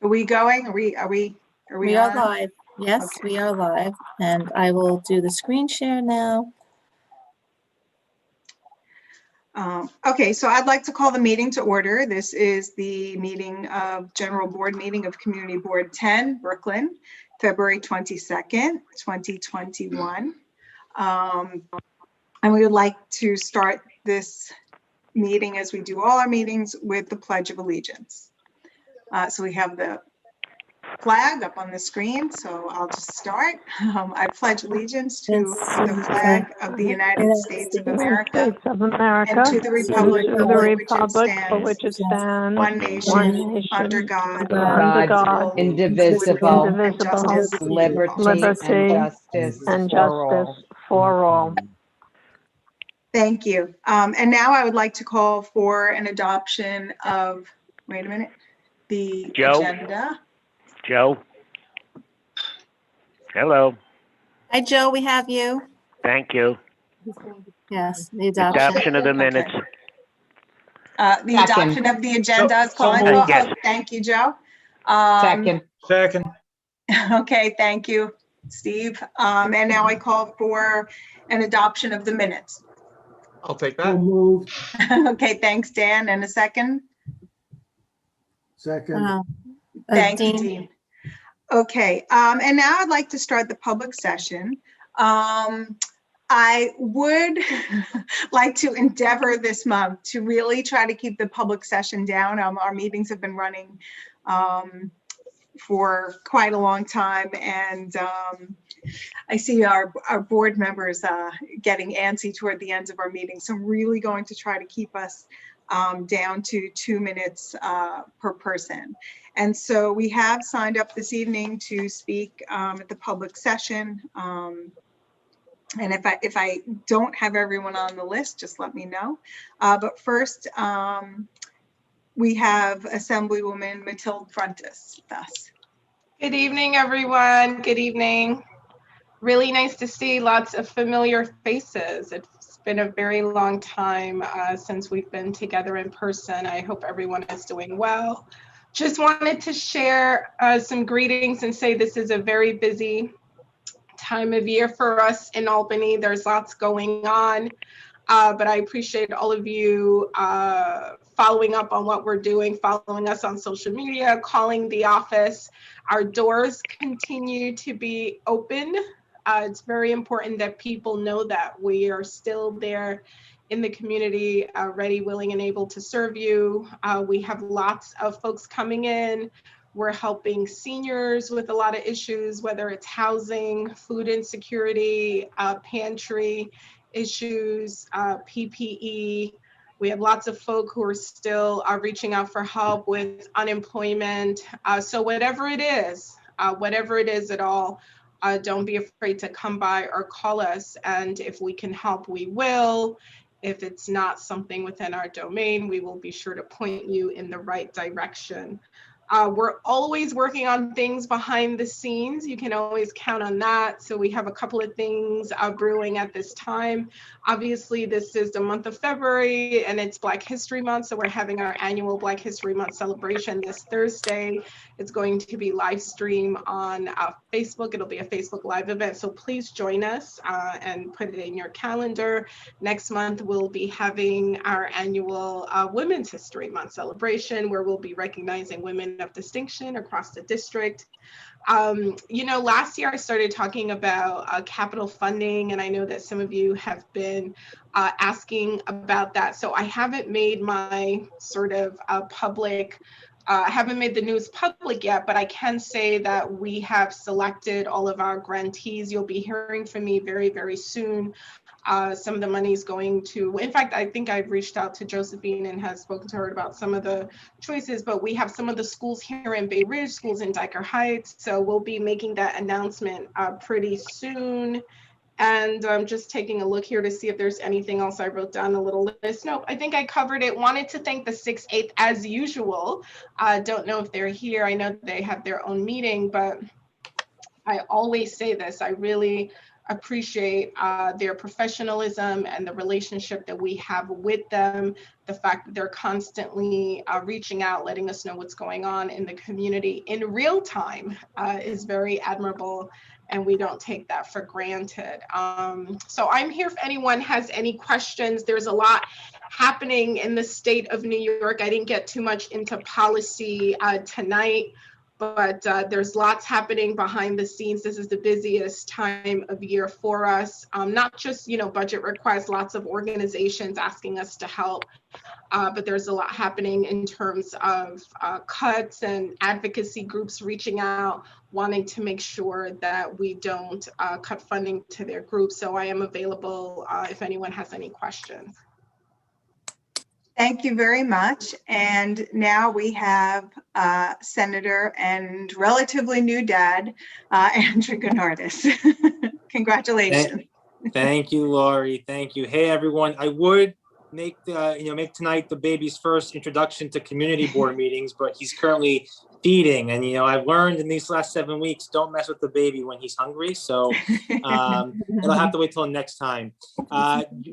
Are we going? Are we We are on? live. Yes, Okay. we are live. And I will do the screen share now. Okay, so I'd like to call the meeting to order. This is the General Board Meeting of Community Board 10, Brooklyn, February 22nd, 2021. And we would like to start this meeting, as we do all our meetings, with the Pledge of Allegiance. So we have the flag up on the screen, so I'll just start. I pledge allegiance to the flag of the United States of America and to the republic for which it stands, one nation, under God, indivisible, and justice with liberty and justice for all. Thank you. And now I would like to call for an adoption of, wait a minute, the agenda. Joe? Hello. Hi, Joe, we have you. Thank you. Yes, the adoption. Adoption of the minutes. Okay. The adoption of the agenda is calling for. Yes. Oh, thank you, Joe. Second. Okay, thank you, Steve. And now I call for an adoption of the minutes. I'll take that. Okay, thanks, Dan. And a second? Second. Thank you, Dean. Dean. Okay, and now I'd like to start the public session. I would like to endeavor this month to really try to keep the public session down. Our meetings have been running for quite a long time, and I see our board members getting antsy toward the ends of our meetings. So I'm really going to try to keep us down to 2 minutes per person. And so we have signed up this evening to speak at the public session. And if I don't have everyone on the list, just let me know. But first, we have Assemblywoman Matilde Frontis with us. Good evening, everyone. Good evening. Really nice to see lots of familiar faces. It's been a very long time since we've been together in person. I hope everyone is doing well. Just wanted to share some greetings and say this is a very busy time of year for us in Albany. There's lots going on, but I appreciate all of you following up on what we're doing, following us on social media, calling the office. Our doors continue to be open. It's very important that people know that we are still there in the community, ready, willing, and able to serve you. We have lots of folks coming in. We're helping seniors with a lot of issues, whether it's housing, food insecurity, pantry issues, PPE. We have lots of folk who are still reaching out for help with unemployment. So whatever it is at all, don't be afraid to come by or call us. And if we can help, we will. If it's not something within our domain, we will be sure to point you in the right direction. We're always working on things behind the scenes. You can always count on that. So we have a couple of things brewing at this time. Obviously, this is the month of February and it's Black History Month. So we're having our annual Black History Month celebration this Thursday. It's going to be live stream on Facebook. It'll be a Facebook Live event. So please join us and put it in your calendar. Next month, we'll be having our annual Women's History Month celebration where we'll be recognizing women of distinction across the district. You know, last year I started talking about capital funding, and I know that some of you have been asking about that. So I haven't made my sort of public, I haven't made the news public yet, but I can say that we have selected all of our grantees. You'll be hearing from me very, very soon. Some of the money is going to, in fact, I think I've reached out to Josephine and has spoken to her about some of the choices, but we have some of the schools here in Bay Ridge, schools in Dyker Heights. So we'll be making that announcement pretty soon. And I'm just taking a look here to see if there's anything else. I wrote down a little list. Nope, I think I covered it. Wanted to thank the 6/8 as usual. Don't know if they're here. I know they have their own meeting, but I always say this. I really appreciate their professionalism and the relationship that we have with them. The fact that they're constantly reaching out, letting us know what's going on in the community in real time is very admirable, and we don't take that for granted. So I'm here if anyone has any questions. There's a lot happening in the state of New York. I didn't get too much into policy tonight, but there's lots happening behind the scenes. This is the busiest time of year for us. Not just, budget requests, lots of organizations asking us to help, but there's a lot happening in terms of cuts and advocacy groups reaching out, wanting to make sure that we don't cut funding to their groups. So I am available if anyone has any questions. Thank you very much. And now we have Senator and relatively new dad, Andrew Gennardis. Congratulations. Thank you, Lori. Thank you. Hey, everyone. I would make tonight the baby's first introduction to community board meetings, but he's currently feeding. And, I've learned in these last 7 weeks, don't mess with the baby when he's hungry. So it'll have to wait till next time.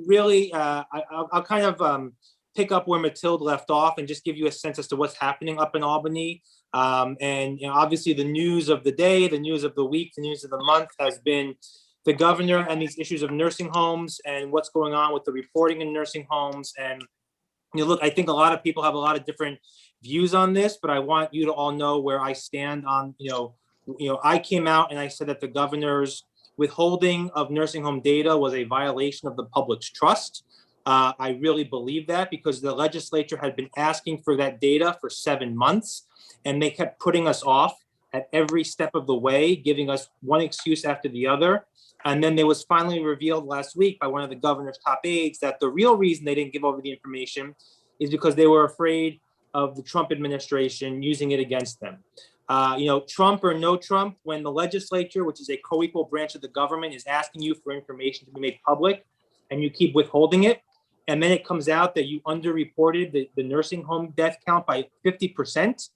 Really, I'll kind of pick up where Mathilde left off and just give you a sense as to what's happening up in Albany. And obviously the news of the day, the news of the week, the news of the month has been the governor and these issues of nursing homes and what's going on with the reporting in nursing homes. And look, I think a lot of people have a lot of different views on this, but I want you to all know where I stand on, I came out and I said that the governor's withholding of nursing home data was a violation of the public's trust. I really believe that because the legislature had been asking for that data for 7 months, and they kept putting us off at every step of the way, giving us one excuse after the other. And then it was finally revealed last week by one of the governor's top aides that the real reason they didn't give over the information is because they were afraid of the Trump administration using it against them. Trump or no Trump, when the legislature, which is a co-equal branch of the government, is asking you for information to be made public and you keep withholding it, and then it comes out that you underreported the nursing home death count by 50%.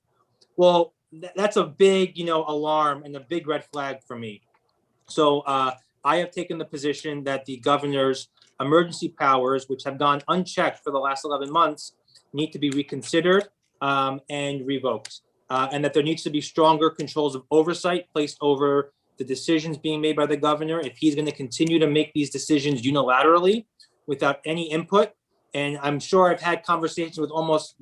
Well, that's a big, alarm and a big red flag for me. So I have taken the position that the governor's emergency powers, which have gone unchecked for the last 11 months, need to be reconsidered and revoked. And that there needs to be stronger controls of oversight placed over the decisions being made by the governor if he's going to continue to make these decisions unilaterally without any input. And I'm sure I've had conversations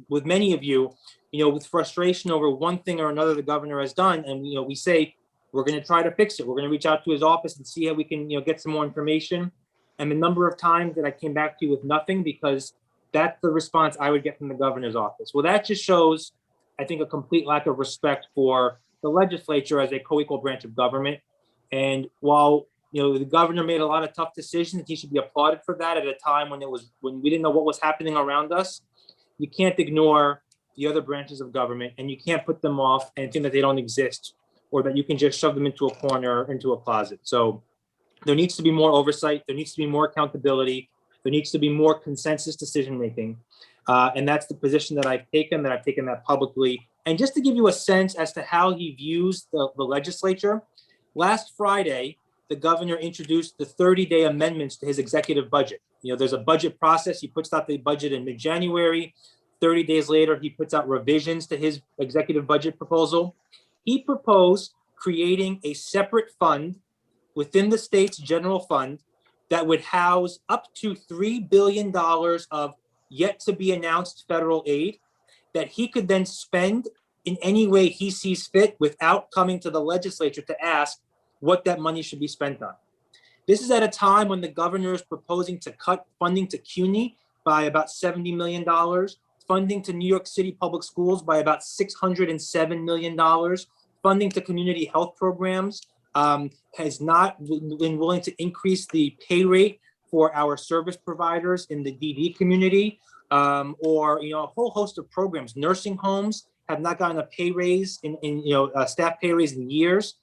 with many of you, with frustration over one thing or another the governor has done. And, we say, we're going to try to fix it. We're going to reach out to his office and see how we can, get some more information. And the number of times that I came back to you with nothing, because that's the response I would get from the governor's office. Well, that just shows, I think, a complete lack of respect for the legislature as a co-equal branch of government. And while the governor made a lot of tough decisions, he should be applauded for that at a time when we didn't know what was happening around us. You can't ignore the other branches of government, and you can't put them off and think that they don't exist, or that you can just shove them into a corner, into a closet. So there needs to be more oversight. There needs to be more accountability. There needs to be more consensus decision-making. And that's the position that I've taken that publicly. And just to give you a sense as to how he views the legislature, last Friday, the governor introduced the 30-day amendments to his executive budget. There's a budget process. He puts out the budget in mid-January. 30 days later, he puts out revisions to his executive budget proposal. He proposed creating a separate fund within the state's general fund that would house up to $3 billion of yet to be announced federal aid that he could then spend in any way he sees fit without coming to the legislature to ask what that money should be spent on. This is at a time when the governor is proposing to cut funding to CUNY by about $70 million, funding to New York City public schools by about $607 million, funding to community health programs, has not been willing to increase the pay rate for our service providers in the DD community, or a whole host of programs. Nursing homes have not gotten a pay raise staff pay raise in years.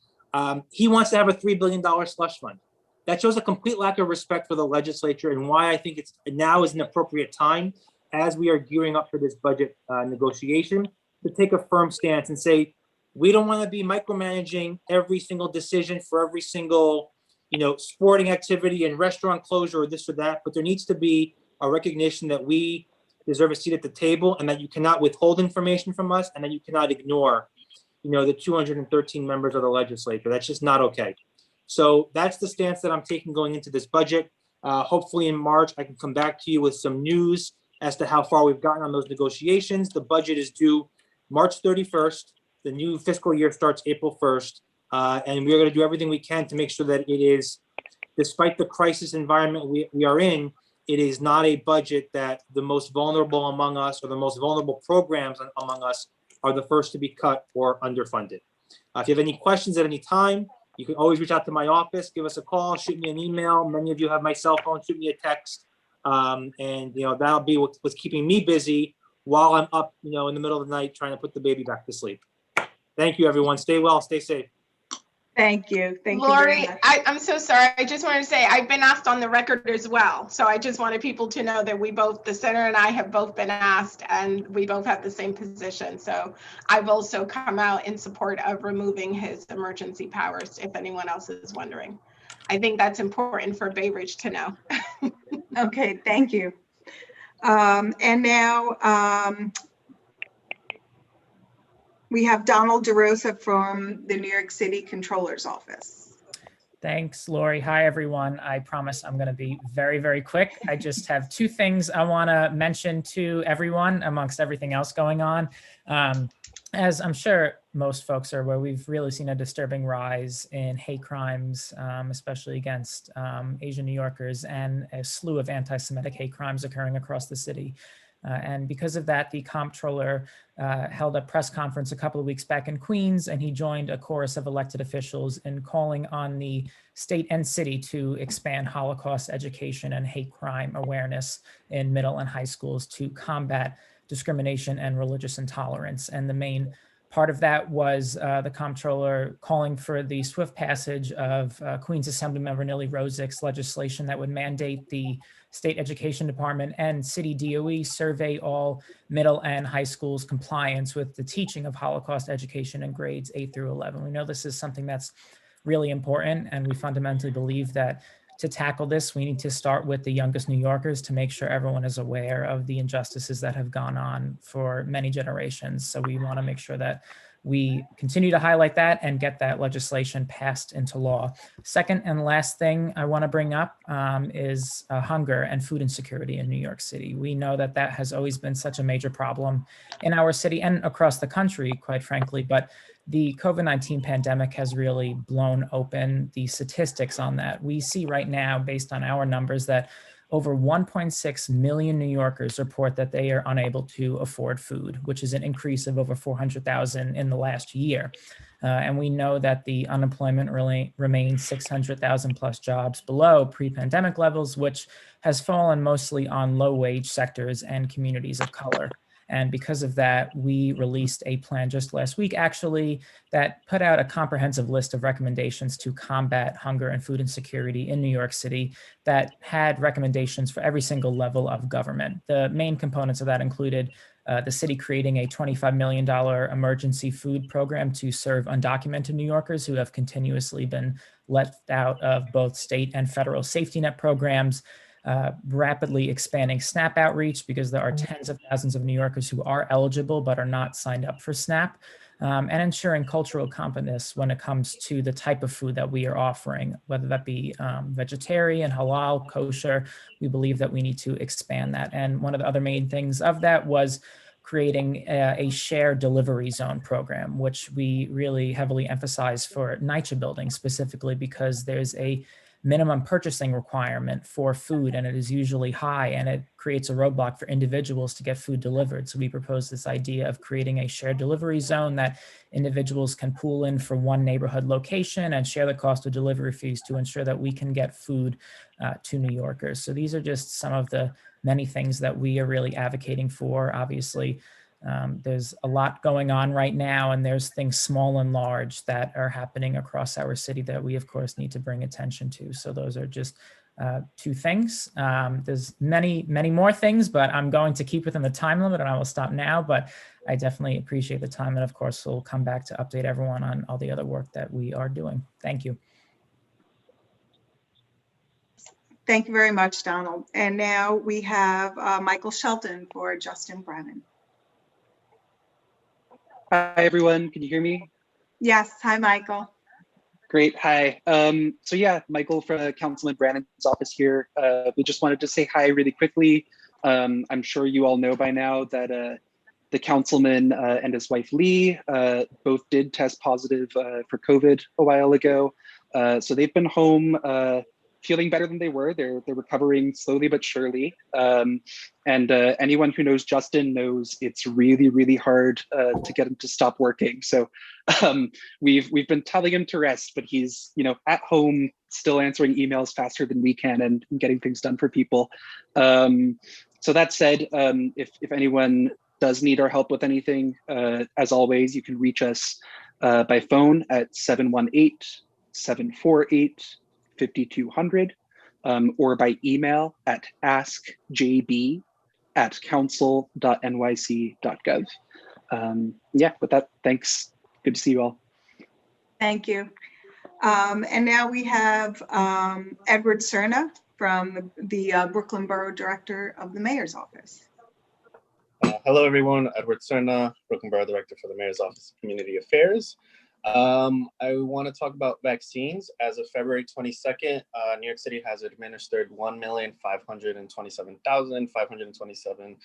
He wants to have a $3 billion slush fund. That shows a complete lack of respect for the legislature, and why I think now is an appropriate time, as we are gearing up for this budget negotiation, to take a firm stance and say, we don't want to be micromanaging every single decision for every single, sporting activity and restaurant closure or this or that, but there needs to be a recognition that we deserve a seat at the table and that you cannot withhold information from us and that you cannot ignore, the 213 members of the legislature. That's just not okay. So that's the stance that I'm taking going into this budget. Hopefully in March, I can come back to you with some news as to how far we've gotten on those negotiations. The budget is due March 31st. The new fiscal year starts April 1st. And we're going to do everything we can to make sure that it is, despite the crisis environment we are in, it is not a budget that the most vulnerable among us or the most vulnerable programs among us are the first to be cut or underfunded. If you have any questions at any time, you can always reach out to my office, give us a call, shoot me an email. Many of you have my cell phone, shoot me a text. And that'll be what's keeping me busy while I'm up, in the middle of the night trying to put the baby back to sleep. Thank you, everyone. Stay well, stay safe. Thank you. Thank you Lori, very much. I'm so sorry. I just wanted to say I've been asked on the record as well. So I just wanted people to know that the senator and I have both been asked and we both have the same position. So I've also come out in support of removing his emergency powers, if anyone else is wondering. I think that's important for Bay Ridge to know. Okay, thank you. And now we have Donald DeRosa from the New York City Controller's Office. Thanks, Lori. Hi, everyone. I promise I'm going to be very, very quick. I just have two things I want to mention to everyone amongst everything else going on. As I'm sure most folks are aware, we've really seen a disturbing rise in hate crimes, especially against Asian New Yorkers, and a slew of anti-Semitic hate crimes occurring across the city. And because of that, the comptroller held a press conference a couple of weeks back in Queens, and he joined a chorus of elected officials in calling on the state and city to expand Holocaust education and hate crime awareness in middle and high schools to combat discrimination and religious intolerance. And the main part of that was the comptroller calling for the swift passage of Queens Assemblymember Nili Rozick's legislation that would mandate the State Education Department and City DOE survey all middle and high schools' compliance with the teaching of Holocaust education in grades 8 through 11. We know this is something that's really important, and we fundamentally believe that to tackle this, we need to start with the youngest New Yorkers to make sure everyone is aware of the injustices that have gone on for many generations. So we want to make sure that we continue to highlight that and get that legislation passed into law. Second and last thing I want to bring up is hunger and food insecurity in New York City. We know that that has always been such a major problem in our city and across the country, quite frankly, but the COVID-19 pandemic has really blown open the statistics on that. We see right now, based on our numbers, that over 1.6 million New Yorkers report that they are unable to afford food, which is an increase of over 400,000 in the last year. And we know that the unemployment really remains 600,000 plus jobs below pre-pandemic levels, which has fallen mostly on low-wage sectors and communities of color. And because of that, we released a plan just last week, actually, that put out a comprehensive list of recommendations to combat hunger and food insecurity in New York City that had recommendations for every single level of government. The main components of that included the city creating a $25 million emergency food program to serve undocumented New Yorkers who have continuously been left out of both state and federal safety net programs, rapidly expanding SNAP outreach because there are tens of thousands of New Yorkers who are eligible but are not signed up for SNAP, and ensuring cultural competence when it comes to the type of food that we are offering, whether that be vegetarian, halal, kosher. We believe that we need to expand that. And one of the other main things of that was creating a shared delivery zone program, which we really heavily emphasize for NYCHA buildings specifically because there's a minimum purchasing requirement for food, and it is usually high, and it creates a roadblock for individuals to get food delivered. So we propose this idea of creating a shared delivery zone that individuals can pool in for one neighborhood location and share the cost of delivery fees to ensure that we can get food to New Yorkers. So these are just some of the many things that we are really advocating for. Obviously, there's a lot going on right now, and there's things small and large that are happening across our city that we, of course, need to bring attention to. So those are just two things. There's many, many more things, but I'm going to keep within the time limit and I will stop now. But I definitely appreciate the time. And of course, we'll come back to update everyone on all the other work that we are doing. Thank you. Thank you very much, Donald. And now we have Michael Shelton for Justin Brennan. Hi, everyone. Can you hear me? Yes. Hi, Michael. Great. Hi. So yeah, Michael from Councilman Brannan's office here. We just wanted to say hi really quickly. I'm sure you all know by now that the councilman and his wife Lee both did test positive for COVID a while ago. So they've been home feeling better than they were. They're recovering slowly but surely. And anyone who knows Justin knows it's really, really hard to get him to stop working. So we've been telling him to rest, but he's at home still answering emails faster than we can and getting things done for people. So that said, if anyone does need our help with anything, as always, you can reach us by phone at 718-748-5200 or by email at askjb@council.nyc.gov. Yeah, with that, thanks. Good to see you all. Thank you. And now we have Edward Cerna from the Brooklyn Borough Director of the Mayor's Office. Hello, everyone. Edward Cerna, Brooklyn Borough Director for the Mayor's Office of Community Affairs. I want to talk about vaccines. As of February 22nd, New York City has administered 1,527,527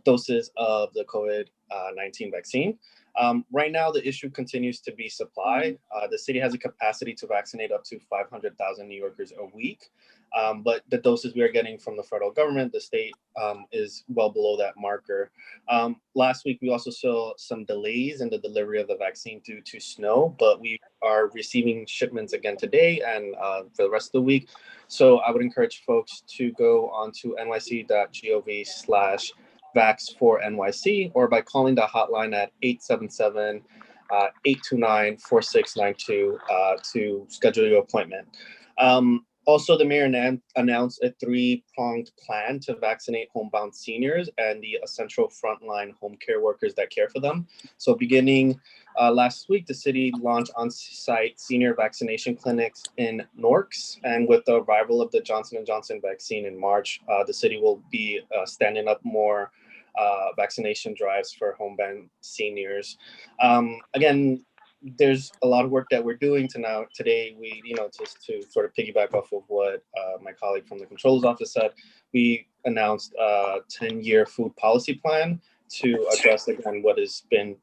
doses of the COVID-19 vaccine. Right now, the issue continues to be supply. The city has a capacity to vaccinate up to 500,000 New Yorkers a week. But the doses we are getting from the federal government, the state, is well below that marker. Last week, we also saw some delays in the delivery of the vaccine due to snow, but we are receiving shipments again today and for the rest of the week. So I would encourage folks to go onto nyc.gov/vax4NYC or by calling the hotline at 877-829-4692 to schedule your appointment. Also, the mayor announced a 3-pronged plan to vaccinate homebound seniors and the essential frontline home care workers that care for them. So beginning last week, the city launched on-site senior vaccination clinics in Norks. And with the arrival of the Johnson & Johnson vaccine in March, the city will be standing up more vaccination drives for homebound seniors. Again, there's a lot of work that we're doing today. We, just to sort of piggyback off of what my colleague from the Controller's Office said, we announced a 10-year food policy plan to address, again, what has been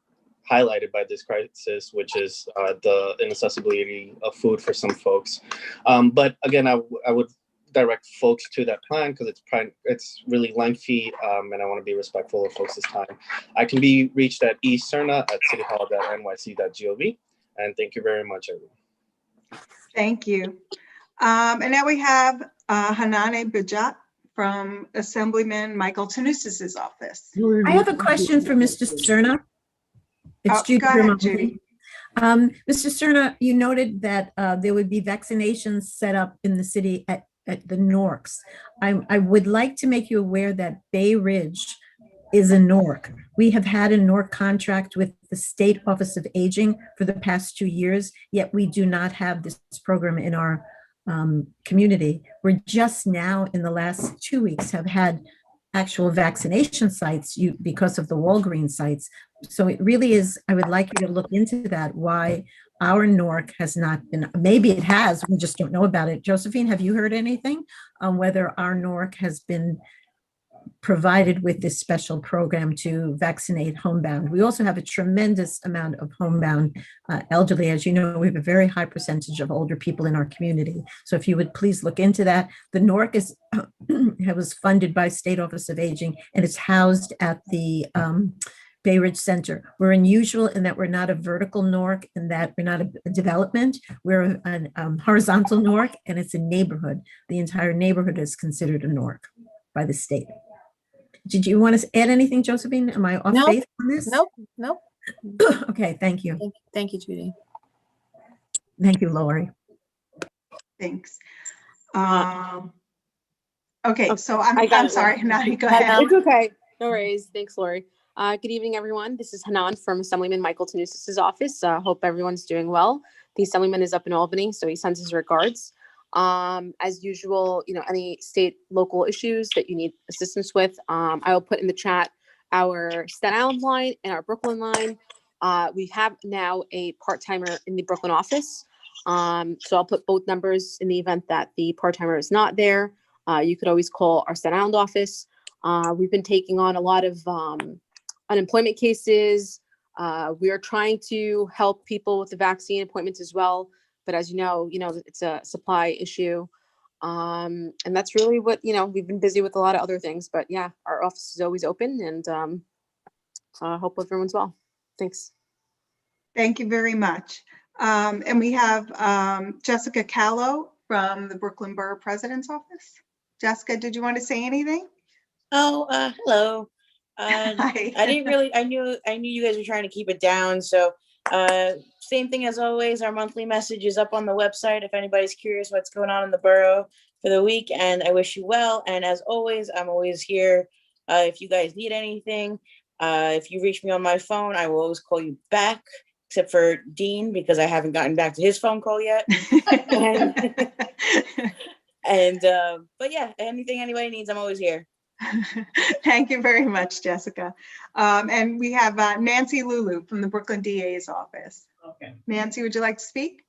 highlighted by this crisis, which is the inaccessibility of food for some folks. But again, I would direct folks to that plan because it's really lengthy, and I want to be respectful of folks' time. I can be reached at ecerna@cityhall.nyc.gov, and thank you very much, everyone. Thank you. And now we have Hanane Bajat from Assemblyman Michael Tannousis' office. I have a question for Mr. Cerna. It's Judy. Go ahead, Judy. Mr. Cerna, you noted that there would be vaccinations set up in the city at the Norks. I would like to make you aware that Bay Ridge is a NORC. We have had a NORC contract with the State Office of Aging for the past 2 years, yet we do not have this program in our community. We're just now in the last 2 weeks have had actual vaccination sites because of the Walgreens sites. So it really is, I would like you to look into that, why our NORC has not been, maybe it has, we just don't know about it. Josephine, have you heard anything on whether our NORC has been provided with this special program to vaccinate homebound? We also have a tremendous amount of homebound elderly. As you know, we have a very high percentage of older people in our community. So if you would please look into that. The NORC was funded by State Office of Aging, and it's housed at the Bay Ridge Center. We're unusual in that we're not a vertical NORC, and that we're not a development. We're a horizontal NORC, and it's a neighborhood. The entire neighborhood is considered a NORC by the state. Did you want to add anything, Josephine? Am I off base on this? Nope. Okay, thank you. Thank you, Judy. Thank you, Lori. Thanks. Okay, so I'm sorry, Hanani, go ahead. It's okay. No worries. Thanks, Lori. Good evening, everyone. This is Hanan from Assemblyman Michael Tannousis' office. Hope everyone's doing well. The Assemblyman is up in Albany, so he sends his regards. As usual, any state, local issues that you need assistance with, I will put in the chat our Staten Island line and our Brooklyn line. We have now a part-timer in the Brooklyn office. So I'll put both numbers in the event that the part-timer is not there. You could always call our Staten Island office. We've been taking on a lot of unemployment cases. We are trying to help people with the vaccine appointments as well. But as you know, it's a supply issue. And that's really what, we've been busy with a lot of other things. But yeah, our office is always open, and hope everyone's well. Thanks. Thank you very much. And we have Jessica Callow from the Brooklyn Borough President's Office. Jessica, did you want to say anything? Oh, hello. Hi. I knew you guys were trying to keep it down. So same thing as always, our monthly message is up on the website if anybody's curious what's going on in the borough for the week. And I wish you well. And as always, I'm always here if you guys need anything. If you reach me on my phone, I will always call you back, except for Dean, because I haven't gotten back to his phone call yet. But yeah, anything anybody needs, I'm always here. Thank you very much, Jessica. And we have Nancy Lulu from the Brooklyn DA's office. Okay. Nancy, would you like to speak?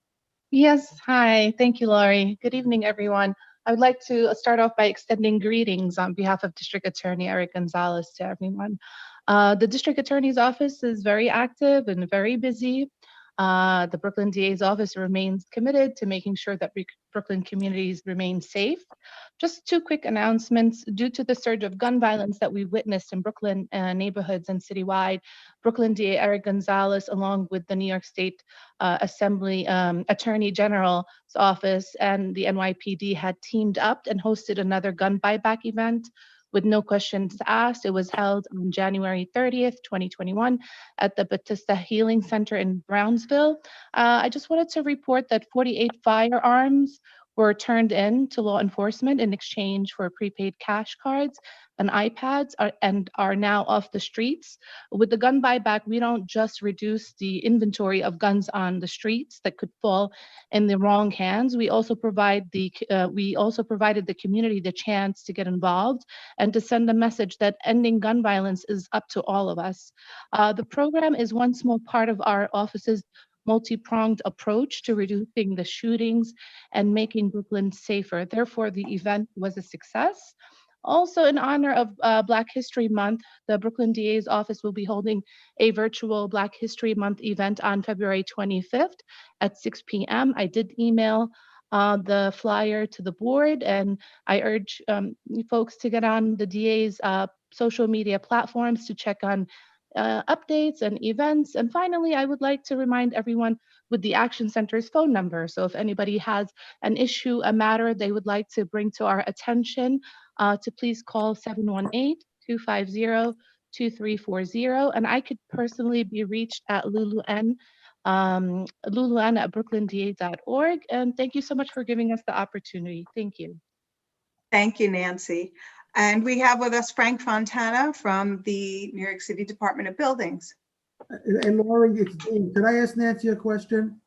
Yes, hi. Thank you, Laurie. Good evening, everyone. I would like to start off by extending greetings on behalf of District Attorney Eric Gonzalez to everyone. The District Attorney's office is very active and very busy. The Brooklyn DA's office remains committed to making sure that Brooklyn communities remain safe. Just two quick announcements. Due to the surge of gun violence that we witnessed in Brooklyn neighborhoods and citywide, Brooklyn DA Eric Gonzalez, along with the New York State Assembly Attorney General's office and the NYPD, had teamed up and hosted another gun buyback event with no questions asked. It was held on January 30th, 2021 at the Bethesda Healing Center in Brownsville. I just wanted to report that 48 firearms were turned in to law enforcement in exchange for prepaid cash cards and iPads and are now off the streets. With the gun buyback, we don't just reduce the inventory of guns on the streets that could fall in the wrong hands. We also provided the community the chance to get involved and to send a message that ending gun violence is up to all of us. The program is one small part of our office's multi-pronged approach to reducing the shootings and making Brooklyn safer. Therefore, the event was a success. Also, in honor of Black History Month, the Brooklyn DA's office will be holding a virtual Black History Month event on February 25th at 6 p.m. I did email the flyer to the board, and I urge folks to get on the DA's social media platforms to check on updates and events. And finally, I would like to remind everyone with the Action Center's phone number. So if anybody has an issue, a matter they would like to bring to our attention, to please call 718-250-2340. And I could personally be reached at luluN at brooklynda.org. And thank you so much for giving us the opportunity. Thank you. Thank you, Nancy. And we have with us Frank Fontana from the New York City Department of Buildings. And Laurie, it's Dean. Could I ask Nancy a question?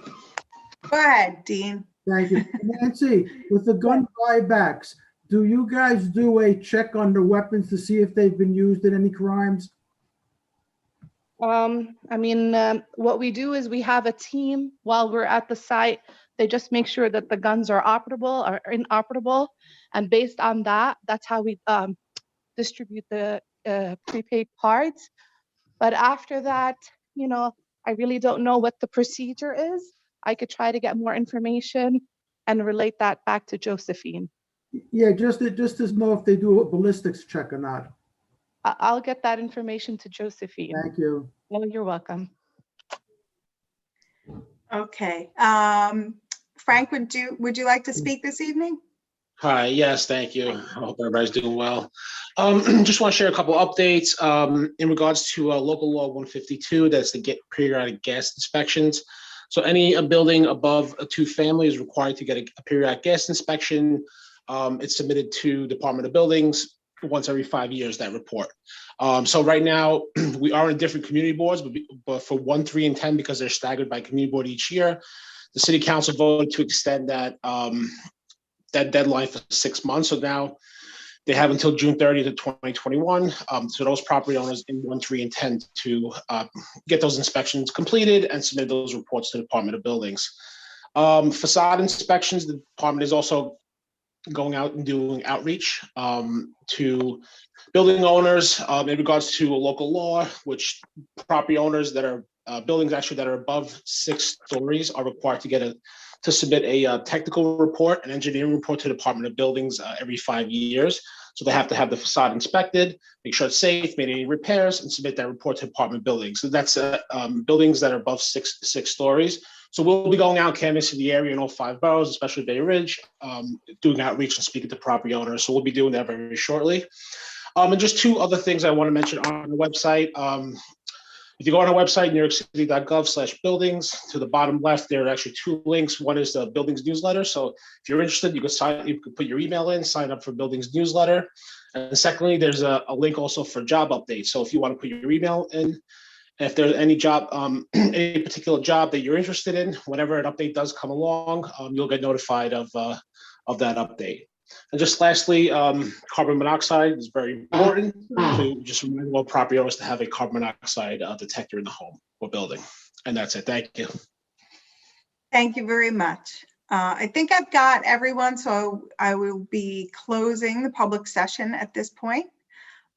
Go ahead, Dean. Thank you. Nancy, with the gun buybacks, do you guys do a check on the weapons to see if they've been used in any crimes? What we do is we have a team while we're at the site. They just make sure that the guns are operable or inoperable. And based on that, that's how we distribute the prepaid cards. But after that, I really don't know what the procedure is. I could try to get more information and relate that back to Josephine. Yeah, just to know if they do a ballistics check or not. I'll get that information to Josephine. Thank you. Oh, you're welcome. Okay. Frank, would you like to speak this evening? Hi, yes, thank you. I hope everybody's doing well. Just want to share a couple updates in regards to local law 152, that's the periodic gas inspections. So any building above a 2-family is required to get a periodic gas inspection. It's submitted to Department of Buildings once every 5 years, that report. So right now, we are in different community boards, but for 1, 3, and 10, because they're staggered by community board each year, The city council voted to extend that that deadline for 6 months. So now they have until June 30th of 2021. So those property owners in 1, 3, and 10 to get those inspections completed and submit those reports to the Department of Buildings. Facade inspections, the department is also going out and doing outreach to building owners in regards to a local law, which property owners that are buildings actually that are above 6 stories are required to submit a technical report, an engineering report to the Department of Buildings every 5 years. So they have to have the facade inspected, make sure it's safe, made any repairs, and submit that report to Department of Buildings. So that's buildings that are above six stories. So we'll be going out canvassing the area in all 5 boroughs, especially Bay Ridge, doing outreach and speaking to property owners. So we'll be doing that very shortly. And just 2 other things I want to mention on the website. If you go on our website, newyorkcity.gov/buildings, to the bottom left, there are actually 2 links. One is the buildings newsletter. So if you're interested, you can put your email in, sign up for buildings newsletter. And secondly, there's a link also for job updates. So if you want to put your email in, if there's any job, any particular job that you're interested in, whenever an update does come along, you'll get notified of that update. And just lastly, carbon monoxide is very important. So just remind all property owners to have a carbon monoxide detector in the home or building. And that's it. Thank you. Thank you very much. I think I've got everyone, so I will be closing the public session at this point,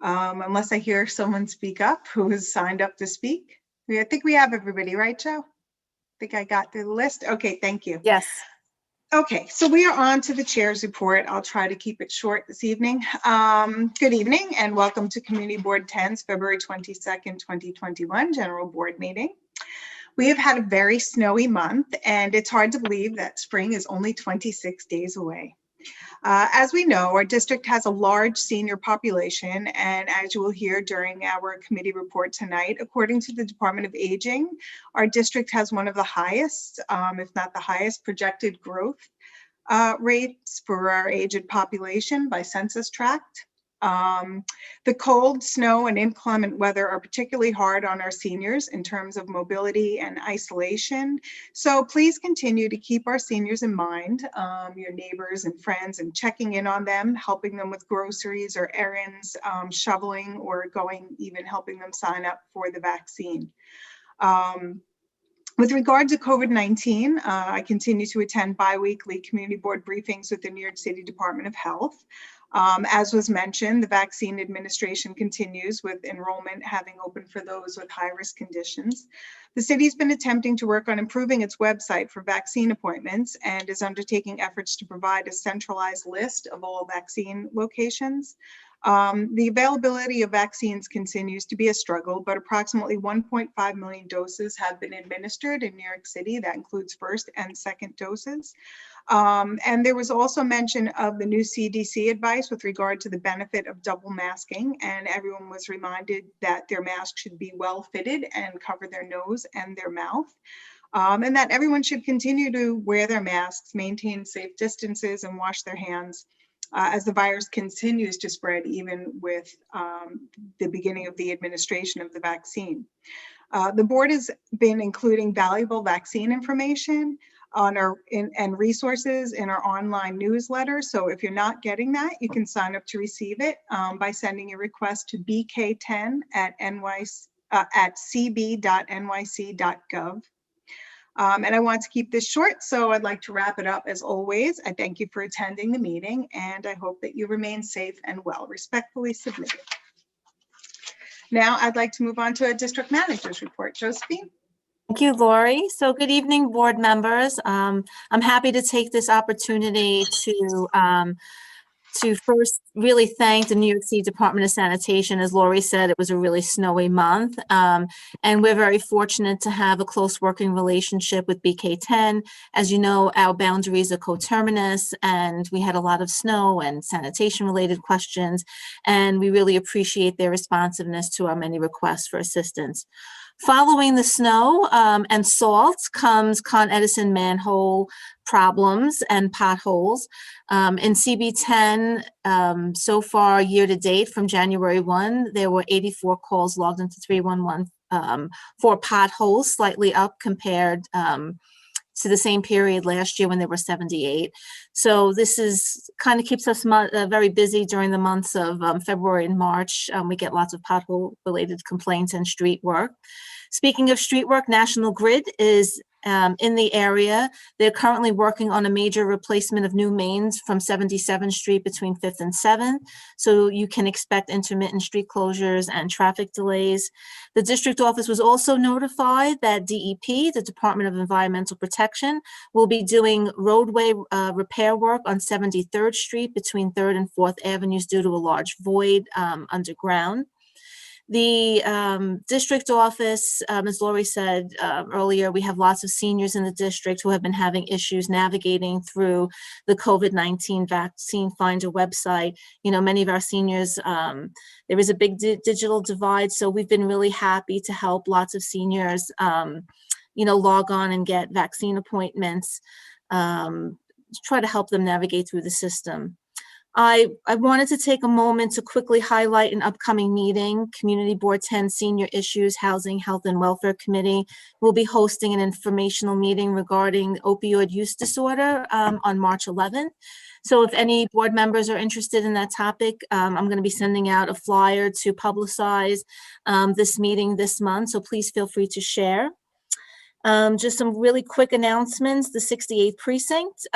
unless I hear someone speak up who has signed up to speak. I think we have everybody, right, Joe? I think I got through the list. Okay, thank you. Yes. Okay, so we are on to the chair's report. I'll try to keep it short this evening. Good evening and welcome to Community Board 10's February 22nd, 2021 General Board Meeting. We have had a very snowy month and it's hard to believe that spring is only 26 days away. As we know, our district has a large senior population, and as you will hear during our committee report tonight, according to the Department of Aging, our district has one of the highest, if not the highest, projected growth rates for our aged population by census tract. The cold, snow, and inclement weather are particularly hard on our seniors in terms of mobility and isolation. So please continue to keep our seniors in mind, your neighbors and friends, and checking in on them, helping them with groceries or errands, shoveling, or even helping them sign up for the vaccine. With regard to COVID-19, I continue to attend bi-weekly community board briefings with the New York City Department of Health. As was mentioned, the vaccine administration continues with enrollment having opened for those with high-risk conditions. The city's been attempting to work on improving its website for vaccine appointments and is undertaking efforts to provide a centralized list of all vaccine locations. The availability of vaccines continues to be a struggle, but approximately 1.5 million doses have been administered in New York City. That includes first and second doses. And there was also mention of the new CDC advice with regard to the benefit of double masking, and everyone was reminded that their mask should be well fitted and cover their nose and their mouth. And that everyone should continue to wear their masks, maintain safe distances, and wash their hands as the virus continues to spread, even with the beginning of the administration of the vaccine. The board has been including valuable vaccine information on and resources in our online newsletter. So if you're not getting that, you can sign up to receive it by sending a request to bk10@cb.nyc.gov. And I want to keep this short, so I'd like to wrap it up as always. I thank you for attending the meeting, and I hope that you remain safe and well. Respectfully submitted. Now I'd like to move on to a district manager's report. Josephine? Thank you, Lori. So good evening, board members. I'm happy to take this opportunity to first really thank the New York City Department of Sanitation. As Lori said, it was a really snowy month. And we're very fortunate to have a close working relationship with BK10. As you know, our boundaries are coterminous, and we had a lot of snow and sanitation related questions. And we really appreciate their responsiveness to our many requests for assistance. Following the snow and salt comes Con Edison manhole problems and potholes. In CB10, so far year to date from January 1, there were 84 calls logged into 311 for potholes, slightly up compared to the same period last year when there were 78. So this is kind of keeps us very busy during the months of February and March. We get lots of pothole related complaints and street work. Speaking of street work, National Grid is in the area. They're currently working on a major replacement of new mains from 77th Street between 5th and 7th. So you can expect intermittent street closures and traffic delays. The district office was also notified that DEP, the Department of Environmental Protection, will be doing roadway repair work on 73rd Street between 3rd and 4th Avenues due to a large void underground. The district office, as Lori said earlier, we have lots of seniors in the district who have been having issues navigating through the COVID-19 vaccine finder website. You know, many of our seniors, there is a big digital divide, so we've been really happy to help lots of seniors, you know, log on and get vaccine appointments, to try to help them navigate through the system. I wanted to take a moment to quickly highlight an upcoming meeting. Community Board 10 Senior Issues, Housing, Health, and Welfare Committee will be hosting an informational meeting regarding opioid use disorder on March 11th. So if any board members are interested in that topic, I'm going to be sending out a flyer to publicize this meeting this month, so please feel free to share. Just some really quick announcements. The 68th precinct,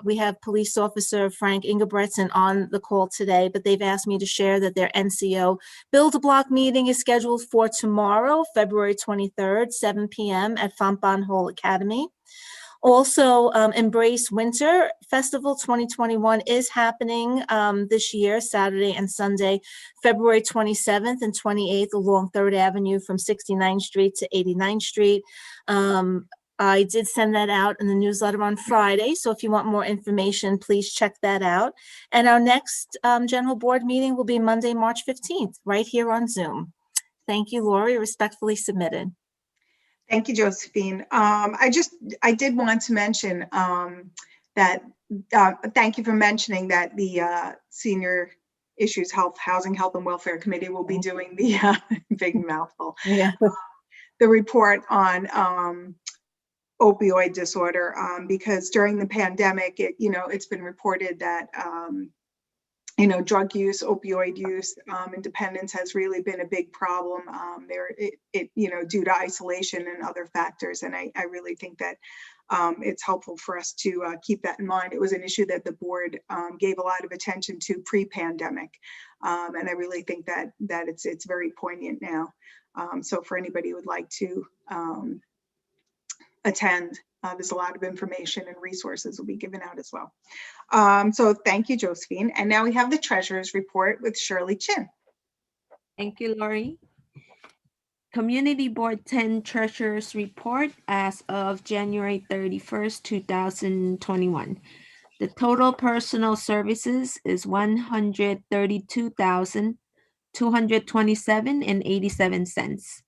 we have police officer Frank Ingebretson on the call today, but they've asked me to share that their NCO Build-A-Block meeting is scheduled for tomorrow, February 23rd, 7 p.m. at Fontbonne Hall Academy. Also, Embrace Winter Festival 2021 is happening this year, Saturday and Sunday, February 27th and 28th along 3rd Avenue from 69th Street to 89th Street. I did send that out in the newsletter on Friday, so if you want more information, please check that out. And our next general board meeting will be Monday, March 15th, right here on Zoom. Thank you, Lori. Respectfully submitted. Thank you, Josephine. I did want to mention that, thank you for mentioning that the Senior Issues, Housing, Health, and Welfare Committee will be doing the big mouthful. Yeah. The report on opioid disorder, because during the pandemic, it's been reported that drug use, opioid use, and dependence has really been a big problem due to isolation and other factors. And I really think that it's helpful for us to keep that in mind. It was an issue that the board gave a lot of attention to pre-pandemic. And I really think that it's very poignant now. So for anybody who would like to attend, there's a lot of information and resources will be given out as well. So thank you, Josephine. And now we have the Treasurer's Report with Shirley Chin. Thank you, Lori. Community Board 10 Treasurer's Report as of January 31st, 2021. The total personal services is $132,227.87.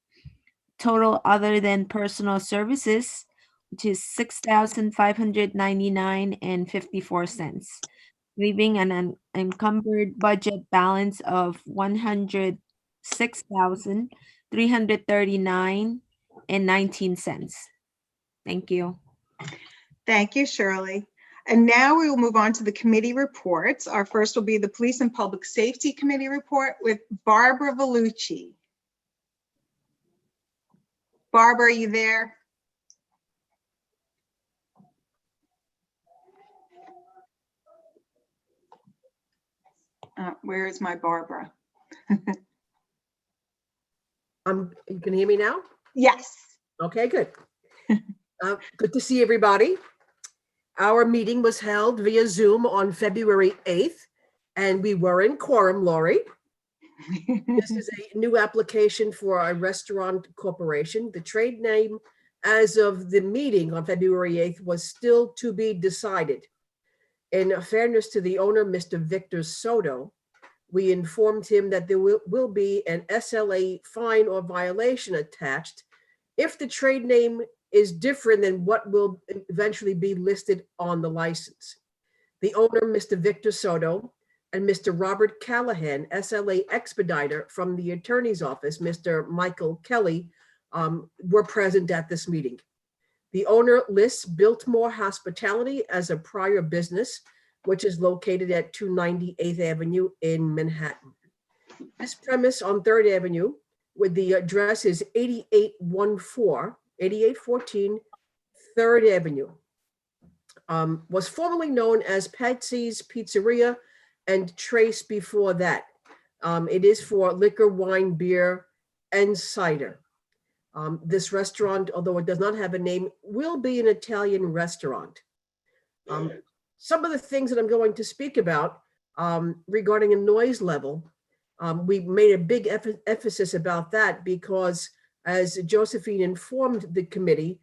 Total other than personal services, which is $6,599.54, leaving an unencumbered budget balance of $106,339.19. Thank you. Thank you, Shirley. And now we will move on to the committee reports. Our first will be the Police and Public Safety Committee report with Barbara Vellucci. Barbara, are you there? Where is my Barbara? You can hear me now? Yes. Okay, good. Good to see everybody. Our meeting was held via Zoom on February 8th, and we were in quorum, Lori. This is a new application for a restaurant corporation. The trade name as of the meeting on February 8th was still to be decided. In fairness to the owner, Mr. Victor Soto, we informed him that there will be an SLA fine or violation attached if the trade name is different than what will eventually be listed on the license. The owner, Mr. Victor Soto, and Mr. Robert Callahan, SLA expediter from the attorney's office, Mr. Michael Kelly, were present at this meeting. The owner lists Biltmore Hospitality as a prior business, which is located at 290 8th Avenue in Manhattan. This premise on 3rd Avenue, with the address is 8814 3rd Avenue, was formerly known as Patsy's Pizzeria and Trace before that. It is for liquor, wine, beer, and cider. This restaurant, although it does not have a name, will be an Italian restaurant. Some of the things that I'm going to speak about regarding a noise level, we made a big emphasis about that because, as Josephine informed the committee,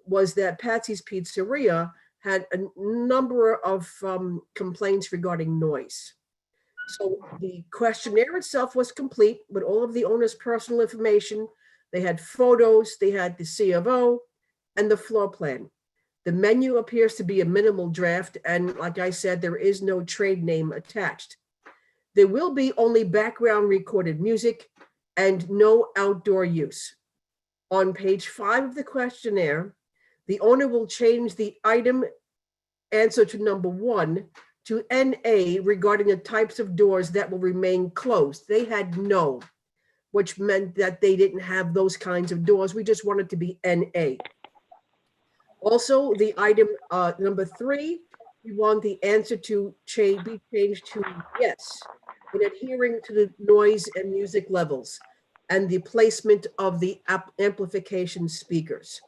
was that Patsy's Pizzeria had a number of complaints regarding noise. So the questionnaire itself was complete with all of the owner's personal information. They had photos, they had the C of O, and the floor plan. The menu appears to be a minimal draft, and like I said, there is no trade name attached. There will be only background recorded music and no outdoor use. On page 5 of the questionnaire, the owner will change the item answer to number 1 to NA regarding the types of doors that will remain closed. They had no, which meant that they didn't have those kinds of doors. We just wanted to be NA. Also, the item number 3, we want the answer to be changed to yes, in adhering to the noise and music levels and the placement of the amplification speakers.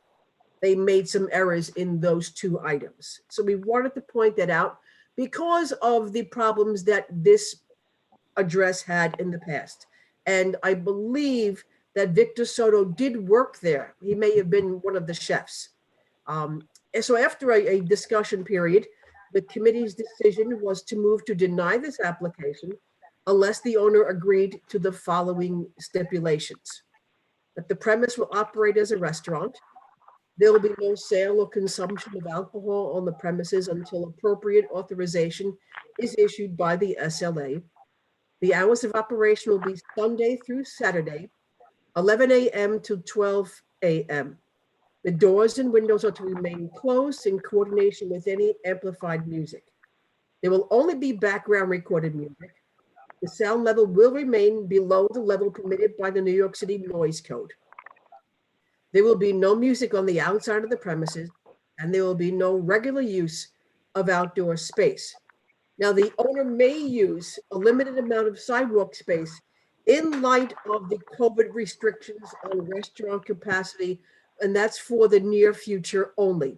They made some errors in those 2 items. So we wanted to point that out because of the problems that this address had in the past. And I believe that Victor Soto did work there. He may have been one of the chefs. And so after a discussion period, the committee's decision was to move to deny this application unless the owner agreed to the following stipulations: that the premise will operate as a restaurant. There will be no sale or consumption of alcohol on the premises until appropriate authorization is issued by the SLA. The hours of operation will be Sunday through Saturday, 11 a.m. to 12 a.m. The doors and windows are to remain closed in coordination with any amplified music. There will only be background recorded music. The sound level will remain below the level permitted by the New York City Noise Code. There will be no music on the outside of the premises, and there will be no regular use of outdoor space. Now, the owner may use a limited amount of sidewalk space in light of the COVID restrictions on restaurant capacity, and that's for the near future only.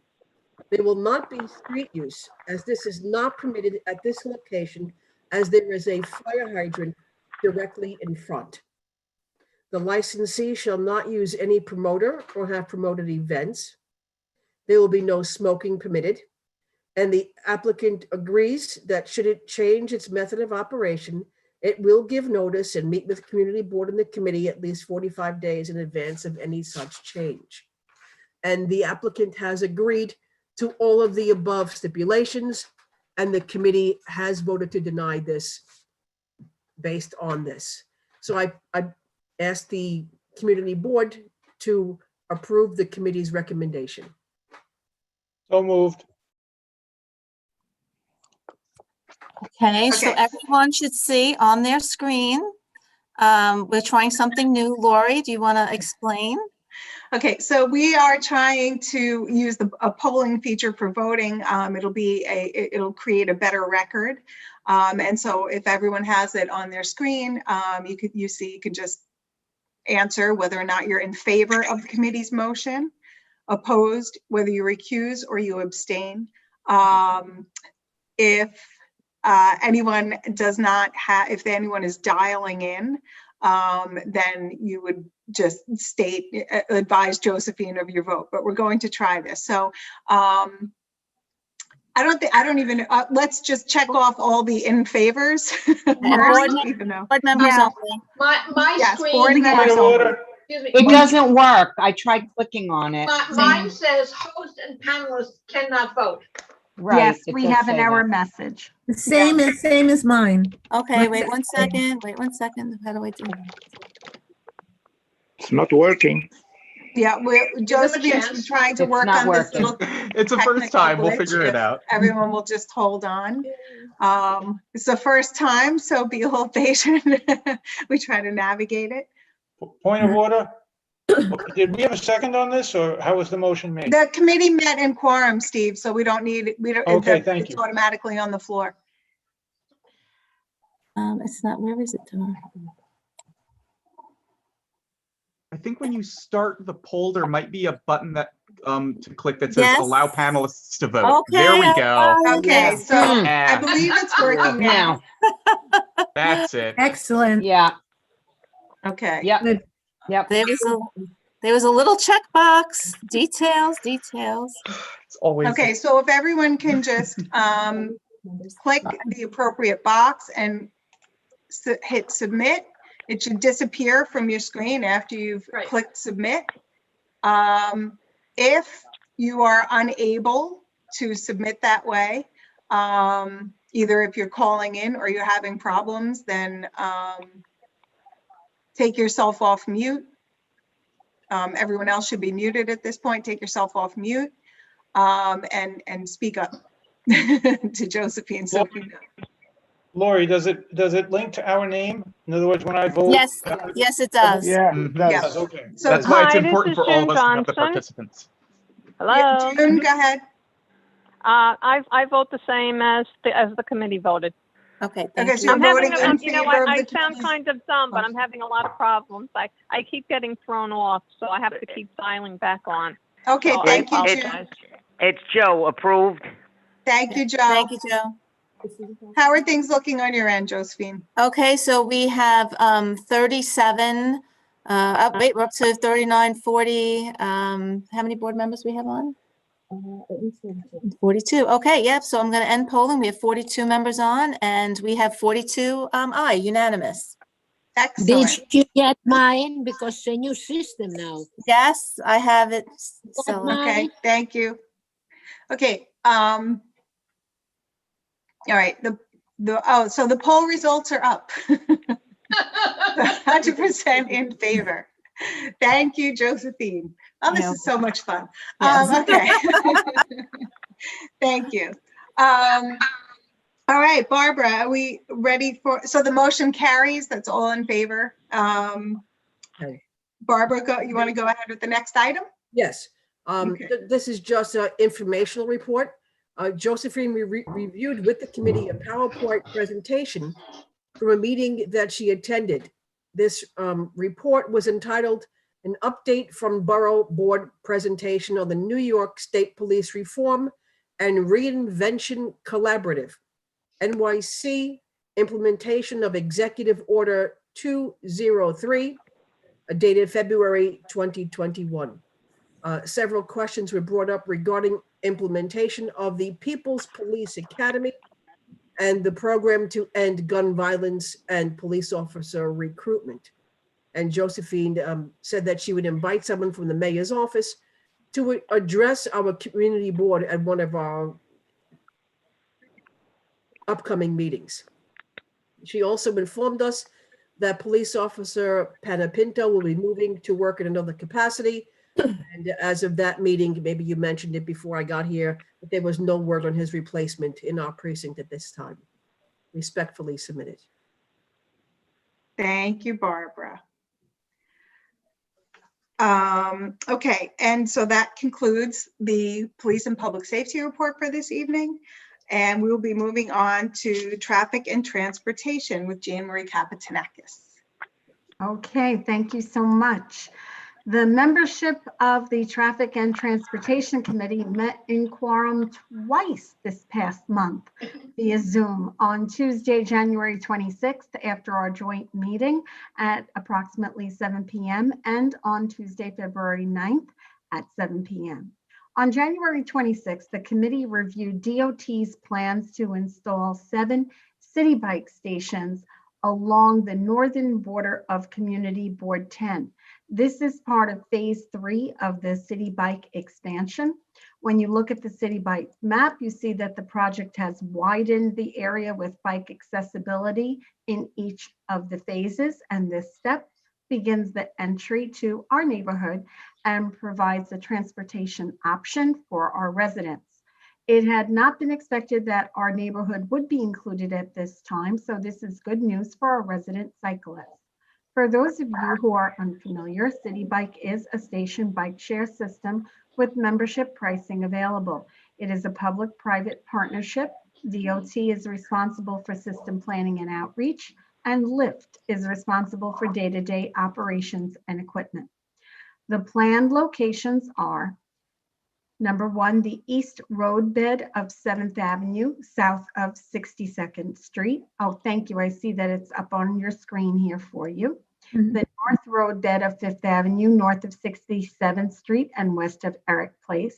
There will not be street use, as this is not permitted at this location, as there is a fire hydrant directly in front. The licensee shall not use any promoter or have promoted events. There will be no smoking permitted. And the applicant agrees that should it change its method of operation, it will give notice and meet with community board and the committee at least 45 days in advance of any such change. And the applicant has agreed to all of the above stipulations, and the committee has voted to deny this based on this. So I ask the community board to approve the committee's recommendation. So moved. Okay, so everyone should see on their screen. We're trying something new. Lori, do you want to explain? Okay, so we are trying to use a polling feature for voting. It'll create a better record. And so if everyone has it on their screen, you can just answer whether or not you're in favor of the committee's motion, opposed, whether you recuse or you abstain. If anyone is dialing in, then you would just advise Josephine of your vote, but we're going to try this. So let's just check off all the in favors. Board members only. My Yes, screen. board members only. Excuse me. It doesn't work. I tried clicking on it. Mine says host and panelists cannot vote. Right. Yes, it we does have an say error that. message. The same as mine. Okay, wait one second. How do I do it? It's not working. Yeah, Josephine's been trying to It's work not on this working. little. It's the first technical time. We'll glitch. figure it If out. Everyone will just hold on. It's the first time, so be a little patient. We try to navigate it. Point of order. Did we have a second on this, or how was the motion made? The committee met in quorum, Steve, so we don't. Okay, thank it's you. automatically on the floor. It's not, where is it, Dawn? I think when you start the poll, there might be a button that to click that says Yes. allow panelists to vote. Okay, There we go. Okay, so Yeah. I believe it's working now. That's it. Excellent. Yeah. Okay. Yep. Good. Yep. There was a little checkbox. Details. It's always Okay, so if everyone can just click the appropriate box and hit submit, it should disappear from your screen after you've clicked submit. If you are unable to submit that way, either if you're calling in or you're having problems, then take yourself off mute. Everyone else should be muted at this point. Take yourself off mute and speak up to Josephine. So Lori, does it link to our name? In other words, when I vote? Yes, it does. Yeah, Mhm. it does. Okay. So That's why it's Hi, this important is for all June of us to have the Johnson. participants. Hello. Yeah, June, go ahead. I vote the same as the committee voted. Okay, Okay, so you're I'm having, voting in you know, favor of I the sound committee's- kind of dumb, but I'm having a lot of problems. I keep getting thrown off, so I have to keep dialing back on. Okay, So thank I you, June. apologize. It's Joe, approved. Thank you, Joe. Thank you, Joe. How are things looking on your end, Josephine? Okay, so we have 37, wait, we're up to 39, 40. How many board members we have on? 42. Okay, yep. So I'm going to end polling. We have 42 members on, and we have 42 aye, unanimous. Excellent. Did you get mine? Because it's a new system now. Yes, I have it. So, Okay, thank you. Okay, all right, so the poll results are up. 100% in favor. Thank you, Josephine. Oh, this is so much fun. Yes. Okay. Thank you. All right, Barbara, are we ready for, so the motion carries, that's all in favor. Barbara, you want to go ahead with the next item? Yes. Okay. This is just an informational report. Josephine reviewed with the committee a PowerPoint presentation from a meeting that she attended. This report was entitled An Update from Borough Board Presentation on the New York State Police Reform and Reinvention Collaborative, NYC Implementation of Executive Order 203, dated February 2021. Several questions were brought up regarding implementation of the People's Police Academy and the program to end gun violence and police officer recruitment. And Josephine said that she would invite someone from the mayor's office to address our community board at one of our upcoming meetings. She also informed us that police officer Panapinto will be moving to work in another capacity. And as of that meeting, maybe you mentioned it before I got here, but there was no word on his replacement in our precinct at this time. Respectfully submitted. Thank you, Barbara. Okay, and so that concludes the Police and Public Safety report for this evening. And we will be moving on to Traffic and Transportation with Jane Marie Kapitanakis. Okay, thank you so much. The membership of the Traffic and Transportation Committee met in quorum twice this past month via Zoom on Tuesday, January 26th, after our joint meeting at approximately 7 p.m. and on Tuesday, February 9th at 7 p.m. On January 26th, the committee reviewed DOT's plans to install 7 city bike stations along the northern border of Community Board 10. This is part of phase 3 of the city bike expansion. When you look at the city bike map, you see that the project has widened the area with bike accessibility in each of the phases, and this step begins the entry to our neighborhood and provides a transportation option for our residents. It had not been expected that our neighborhood would be included at this time, so this is good news for our resident cyclists. For those of you who are unfamiliar, City Bike is a station bike share system with membership pricing available. It is a public-private partnership. DOT is responsible for system planning and outreach, and Lyft is responsible for day-to-day operations and equipment. The planned locations are: number 1, the east roadbed of 7th Avenue, south of 62nd Street. Oh, thank you. I see that it's up on your screen here for you. The north roadbed of 5th Avenue, north of 67th Street and west of Eric Place.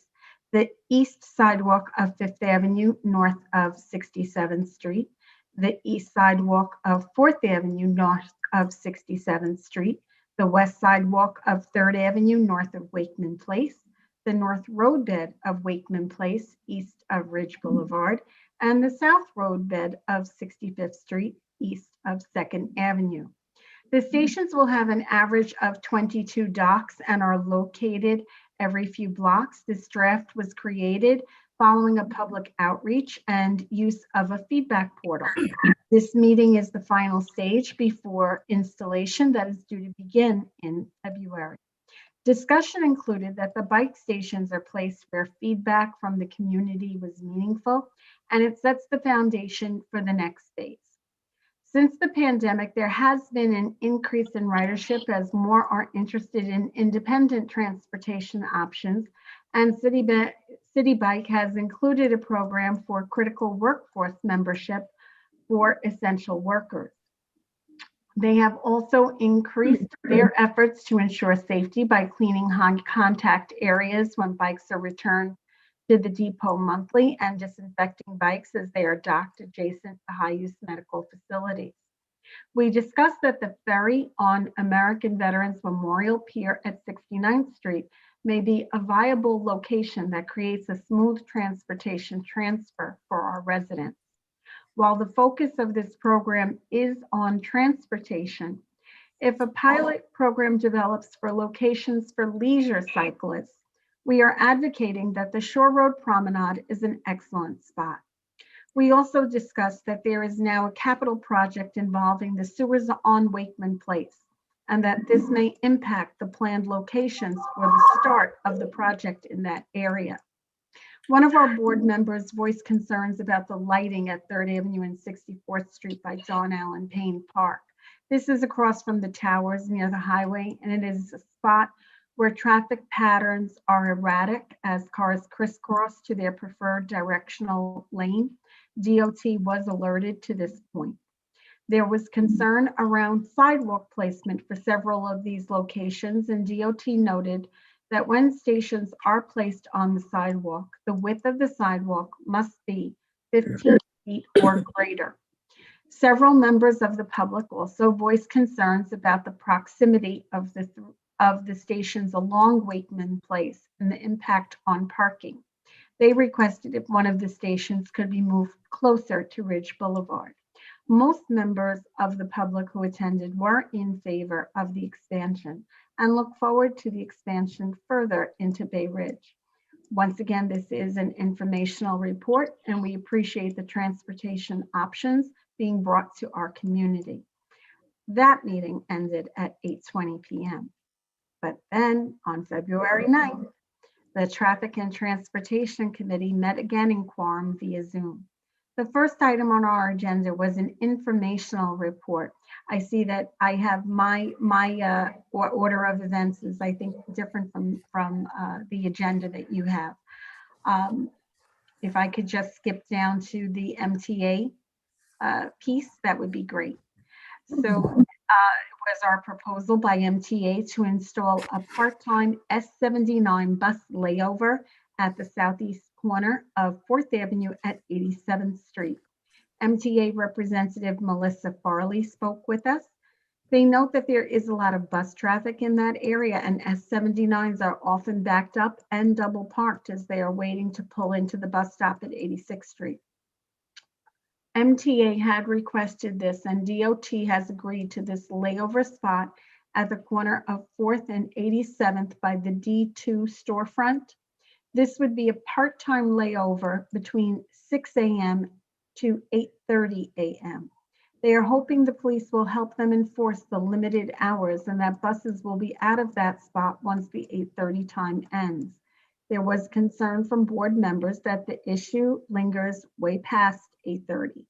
The east sidewalk of 5th Avenue, north of 67th Street. The east sidewalk of 4th Avenue, north of 67th Street. The west sidewalk of 3rd Avenue, north of Wakeman Place. The north roadbed of Wakeman Place, east of Ridge Boulevard, and the south roadbed of 65th Street, east of 2nd Avenue. The stations will have an average of 22 docks and are located every few blocks. This draft was created following a public outreach and use of a feedback portal. This meeting is the final stage before installation that is due to begin in February. Discussion included that the bike stations are placed where feedback from the community was meaningful, and it sets the foundation for the next phase. Since the pandemic, there has been an increase in ridership as more are interested in independent transportation options, and City Bike has included a program for critical workforce membership for essential workers. They have also increased their efforts to ensure safety by cleaning contact areas when bikes are returned to the depot monthly and disinfecting bikes as they are docked adjacent to high-use medical facilities. We discussed that the ferry on American Veterans Memorial Pier at 69th Street may be a viable location that creates a smooth transportation transfer for our residents. While the focus of this program is on transportation, if a pilot program develops for locations for leisure cyclists, we are advocating that the Shore Road Promenade is an excellent spot. We also discussed that there is now a capital project involving the sewers on Wakeman Place, and that this may impact the planned locations for the start of the project in that area. One of our board members voiced concerns about the lighting at 3rd Avenue and 64th Street by John Allen Payne Park. This is across from the towers near the highway, and it is a spot where traffic patterns are erratic as cars crisscross to their preferred directional lane. DOT was alerted to this point. There was concern around sidewalk placement for several of these locations, and DOT noted that when stations are placed on the sidewalk, the width of the sidewalk must be 15 feet or greater. Several members of the public also voiced concerns about the proximity of the stations along Wakeman Place and the impact on parking. They requested if one of the stations could be moved closer to Ridge Boulevard. Most members of the public who attended were in favor of the expansion and look forward to the expansion further into Bay Ridge. Once again, this is an informational report, and we appreciate the transportation options being brought to our community. That meeting ended at 8:20 p.m. But then on February 9th, the Traffic and Transportation Committee met again in quorum via Zoom. The first item on our agenda was an informational report. I see that I have my order of events is, I think, different from the agenda that you have. If I could just skip down to the MTA piece, that would be great. So it was our proposal by MTA to install a part-time S79 bus layover at the southeast corner of 4th Avenue at 87th Street. MTA representative Melissa Farley spoke with us. They note that there is a lot of bus traffic in that area, and S79s are often backed up and double parked as they are waiting to pull into the bus stop at 86th Street. MTA had requested this, and DOT has agreed to this layover spot at the corner of 4th and 87th by the D2 storefront. This would be a part-time layover between 6 a.m. to 8:30 a.m. They are hoping the police will help them enforce the limited hours and that buses will be out of that spot once the 8:30 time ends. There was concern from board members that the issue lingers way past 8:30.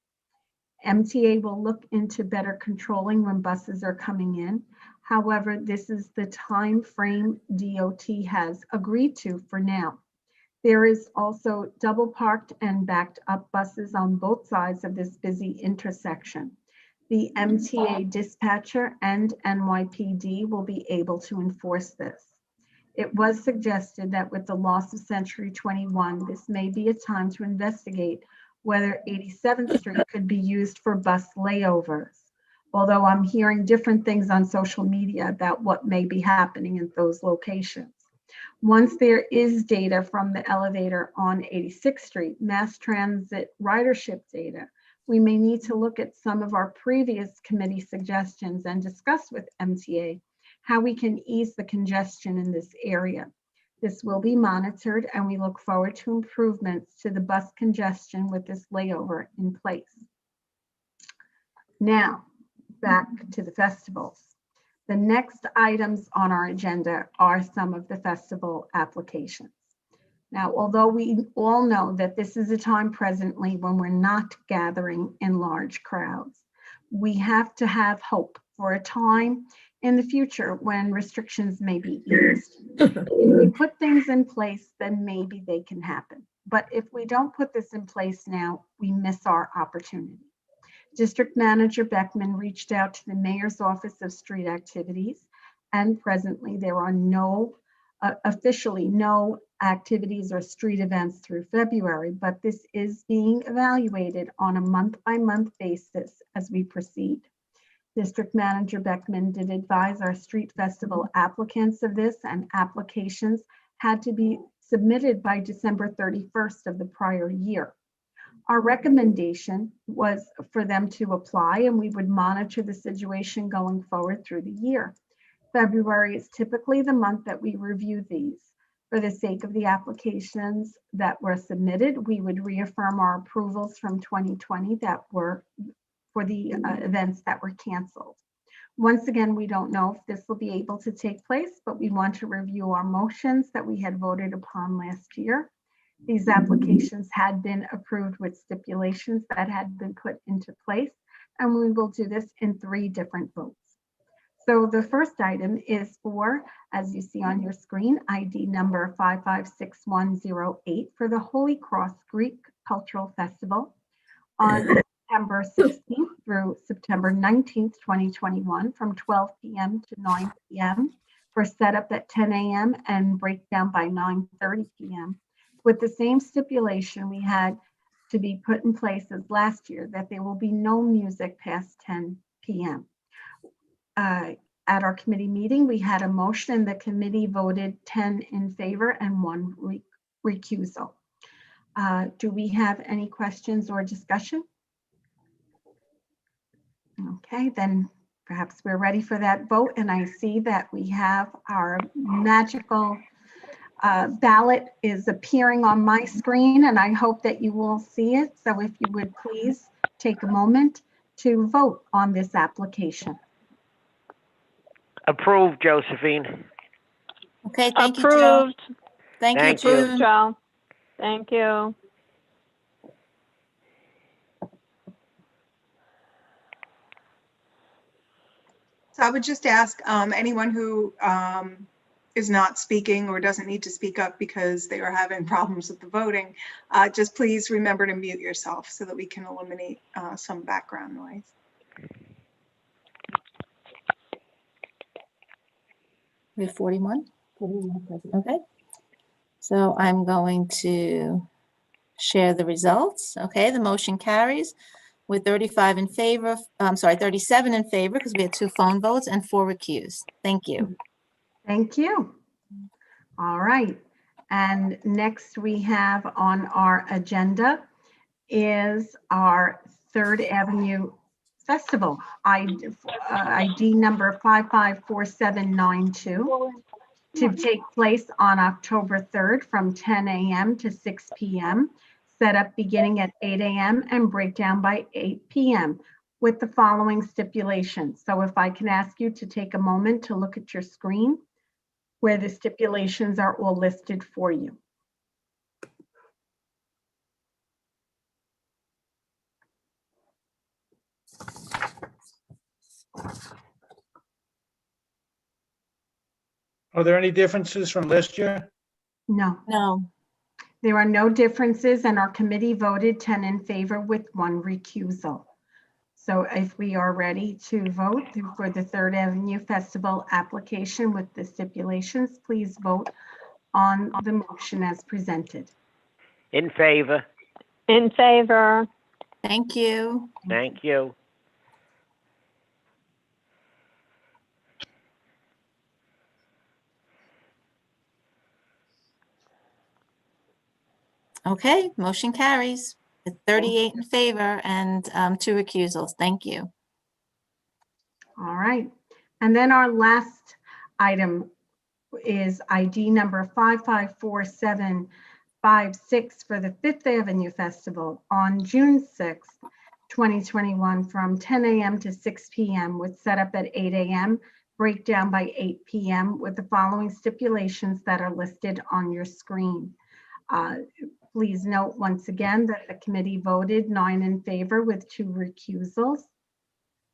MTA will look into better controlling when buses are coming in. However, this is the time frame DOT has agreed to for now. There is also double parked and backed up buses on both sides of this busy intersection. The MTA dispatcher and NYPD will be able to enforce this. It was suggested that with the loss of Century 21, this may be a time to investigate whether 87th Street could be used for bus layovers. Although I'm hearing different things on social media about what may be happening in those locations. Once there is data from the elevator on 86th Street, mass transit ridership data, we may need to look at some of our previous committee suggestions and discuss with MTA how we can ease the congestion in this area. This will be monitored and we look forward to improvements to the bus congestion with this layover in place. Now, back to the festivals. The next items on our agenda are some of the festival applications. Now, although we all know that this is a time presently when we're not gathering in large crowds, we have to have hope for a time in the future when restrictions may be eased. If we put things in place, then maybe they can happen. But if we don't put this in place now, we miss our opportunity. District Manager Beckman reached out to the Mayor's Office of Street Activities, and presently there are officially no activities or street events through February, but this is being evaluated on a month-by-month basis as we proceed. District Manager Beckman did advise our street festival applicants of this, and applications had to be submitted by December 31st of the prior year. Our recommendation was for them to apply, and we would monitor the situation going forward through the year. February is typically the month that we review these. For the sake of the applications that were submitted, we would reaffirm our approvals from 2020 that were for the events that were canceled. Once again, we don't know if this will be able to take place, but we want to review our motions that we had voted upon last year. These applications had been approved with stipulations that had been put into place, and we will do this in 3 different votes. So the first item is for, as you see on your screen, ID number 556108 for the Holy Cross Greek Cultural Festival on September 16th through September 19th, 2021 from 12 p.m. to 9 p.m. for setup at 10 a.m. and breakdown by 9:30 p.m. with the same stipulation we had to be put in place as last year, that there will be no music past 10 p.m. At our committee meeting, we had a motion. The committee voted 10 in favor and 1 recusal. Do we have any questions or discussion? Okay, then perhaps we're ready for that vote. And I see that we have our magical ballot is appearing on my screen, and I hope that you will see it. So if you would please take a moment to vote on this application. Approved, Josephine. Okay, thank you, Joe. Approved. Thank you, Thank you. June. Joe. Thank you. So I would just ask anyone who is not speaking or doesn't need to speak up because they are having problems with the voting, just please remember to mute yourself so that we can eliminate some background noise. We have 41. Okay. So I'm going to share the results. Okay, the motion carries with 37 in favor because we had 2 phone votes and 4 recused. Thank you. Thank you. All right. And next we have on our agenda is our 3rd Avenue Festival, ID number 554792, to take place on October 3rd from 10 a.m. to 6 p.m., set up beginning at 8 a.m. and breakdown by 8 p.m. with the following stipulations. So if I can ask you to take a moment to look at your screen where the stipulations are all listed for you. Are there any differences from last year? No. No. There are no differences, and our committee voted 10 in favor with 1 recusal. So if we are ready to vote for the Third Avenue Festival application with the stipulations, please vote on the motion as presented. In favor. In favor. Thank you. Thank you. Okay, motion carries with 38 in favor and 2 recusals. Thank you. All right. And then our last item is ID number 554756 for the Fifth Avenue Festival on June 6th, 2021 from 10 a.m. to 6 p.m. with setup at 8 a.m., breakdown by 8 p.m. with the following stipulations that are listed on your screen. Please note once again that the committee voted 9 in favor with 2 recusals.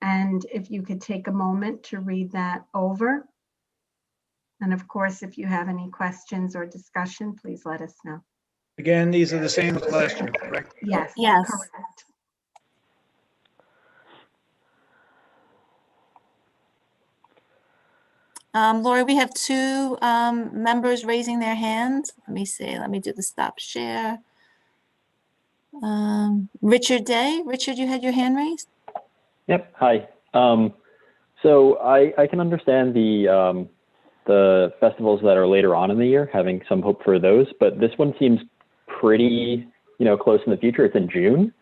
And if you could take a moment to read that over. And of course, if you have any questions or discussion, please let us know. Again, these are the same as last year, correct? Yes. Yes. Correct. Lori, we have 2 members raising their hands. Let me see. Let me do the stop share. Richard Day. Richard, you had your hand raised? Yep. Hi. So I can understand the festivals that are later on in the year, having some hope for those, but this one seems pretty, close in the future. It's in June.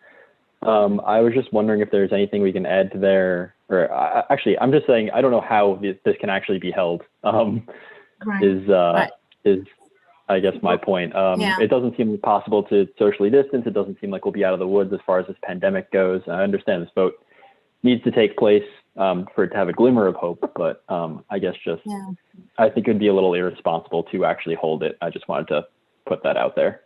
I was just wondering if there's anything we can add to there, or actually, I'm just saying I don't know how this can actually be held. Right. Is I guess my point. Yeah. It doesn't seem possible to socially distance. It doesn't seem like we'll be out of the woods as far as this pandemic goes. I understand this vote needs to take place for it to have a glimmer of hope, but I guess I think it'd be a little irresponsible to actually hold it. I just wanted to put that out there.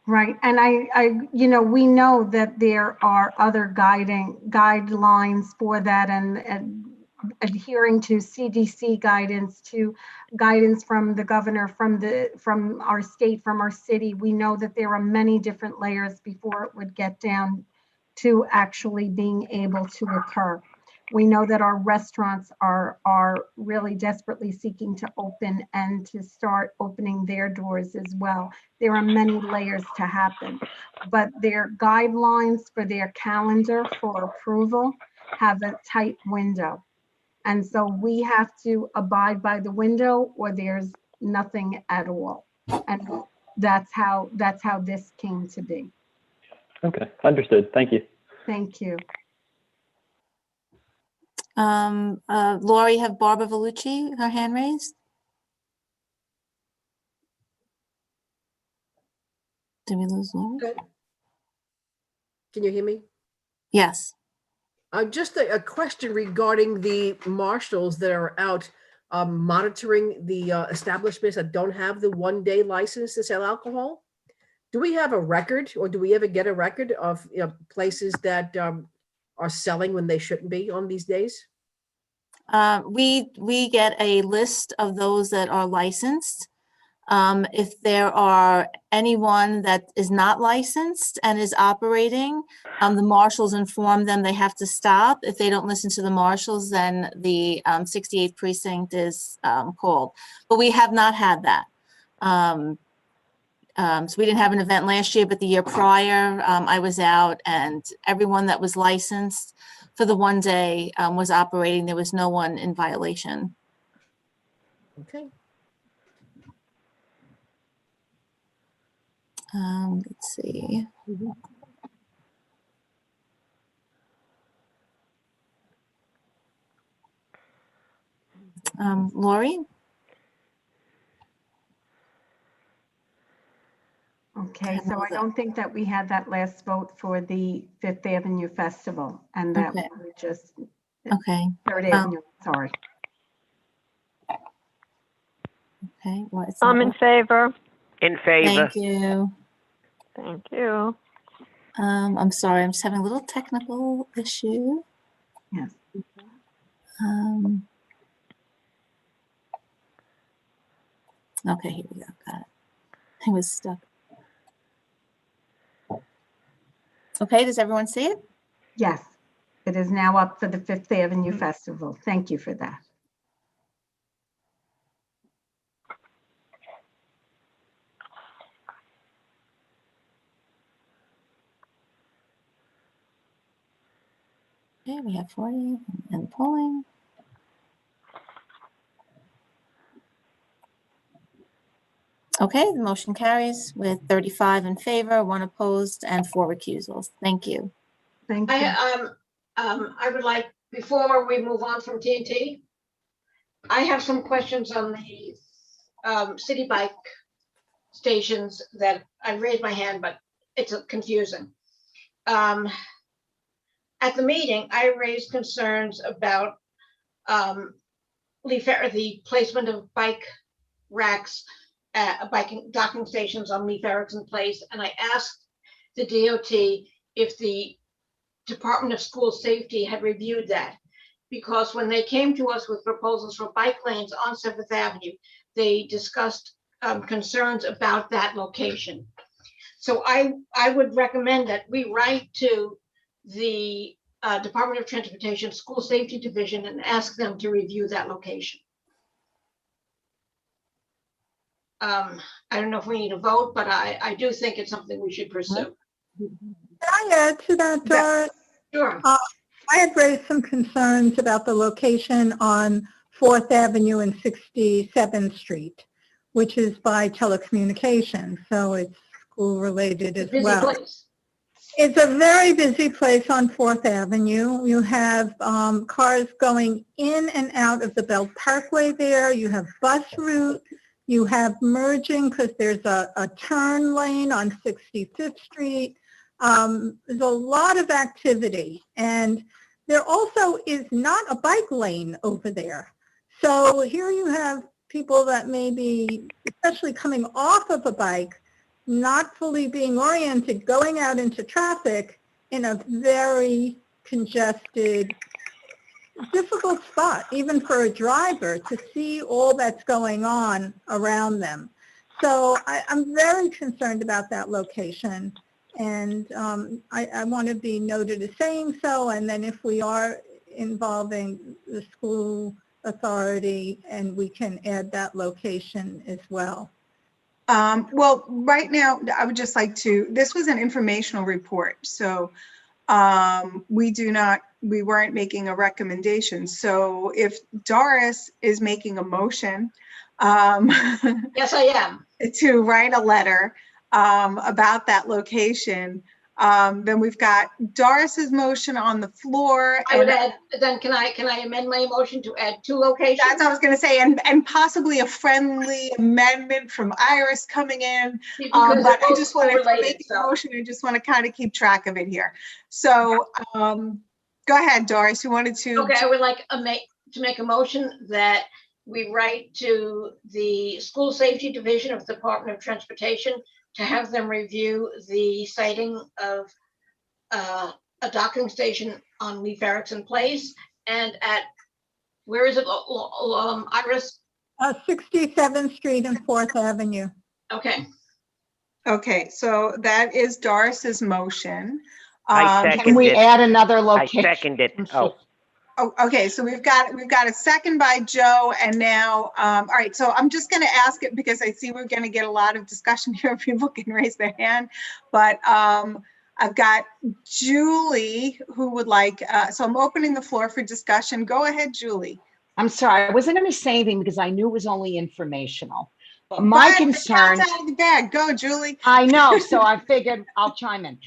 Right. And we know that there are other guidelines for that and adhering to CDC guidance, to guidance from the governor, from our state, from our city. We know that there are many different layers before it would get down to actually being able to occur. We know that our restaurants are really desperately seeking to open and to start opening their doors as well. There are many layers to happen, but their guidelines for their calendar for approval have a tight window. And so we have to abide by the window or there's nothing at all. And that's how this came to be. Okay, understood. Thank you. Thank you. Lori, have Barbara Vellucci, her hand raised? Did we lose Lori? Okay. Can you hear me? Yes. Just a question regarding the marshals that are out monitoring the establishments that don't have the one-day license to sell alcohol. Do we have a record, or do we ever get a record of places that are selling when they shouldn't be on these days? We get a list of those that are licensed. If there are anyone that is not licensed and is operating, the marshals inform them they have to stop. If they don't listen to the marshals, then the 68th precinct is called. But we have not had that. So we didn't have an event last year, but the year prior, I was out and everyone that was licensed for the one day was operating. There was no one in violation. Okay. Let's see. Lori? Okay, so I don't think that we had that last vote for the Fifth Avenue Festival and that Okay. we just, Okay. Third Avenue, sorry. Okay. Well, it's I'm not in favor. In favor. Thank you. Thank you. I'm sorry, I'm just having a little technical issue. Yes. Okay, here we go. Got it. I was stuck. Okay, does everyone see it? Yes, it is now up for the Fifth Avenue Festival. Thank you for that. Okay, we have 40 and polling. Okay, the motion carries with 35 in favor, 1 opposed, and 4 recusals. Thank you. Thank you. I would like, before we move on from TNT, I have some questions on the city bike stations that I raised my hand, but it's confusing. At the meeting, I raised concerns about the placement of bike racks at docking stations on Leaf Erickson Place, and I asked the DOT if the Department of School Safety had reviewed that, because when they came to us with proposals for bike lanes on 7th Avenue, they discussed concerns about that location. So I would recommend that we write to the Department of Transportation School Safety Division and ask them to review that location. I don't know if we need a vote, but I do think it's something we should pursue. Can I add to that, Doris? Sure. I had raised some concerns about the location on 4th Avenue and 67th Street, which is by telecommunications, so it's school-related as well. Place. It's a very busy place on 4th Avenue. You have cars going in and out of the Belt Parkway there. You have bus route. You have merging because there's a turn lane on 65th Street. There's a lot of activity, and there also is not a bike lane over there. So here you have people that may be, especially coming off of a bike, not fully being oriented, going out into traffic in a very congested, difficult spot, even for a driver to see all that's going on around them. So I'm very concerned about that location. And I want to be noted as saying so, and then if we are involving the school authority, and we can add that location as well. Well, right now, I would just like to, this was an informational report, so we weren't making a recommendation. So if Doris is making a motion, yes, I am, to write a letter about that location, then we've got Doris's motion on the floor. I would add, then can I amend my motion to add 2 locations? That's what I was going to say, and possibly a friendly amendment from Iris coming in. But I just want to make a motion. I just want to kind of keep track of it here. So go ahead, Doris. You wanted to? Okay, I would like to make a motion that we write to the School Safety Division of the Department of Transportation to have them review the siting of a docking station on Leaf Erickson Place and at, where is it, Iris? 67th Street and 4th Avenue. Okay. Okay, so that is Doris's motion. Can we add another location? I second it. Oh, okay, so we've got a second by Joe, and now, all right, so I'm just going to ask it because I see we're going to get a lot of discussion here. People can raise their hand, but I've got Julie who would like, so I'm opening the floor for discussion. Go ahead, Julie. I'm sorry, I wasn't going to say anything because I knew it was only informational. But my concern. Out of the bag. Go, Julie. I know, so I figured I'll chime in.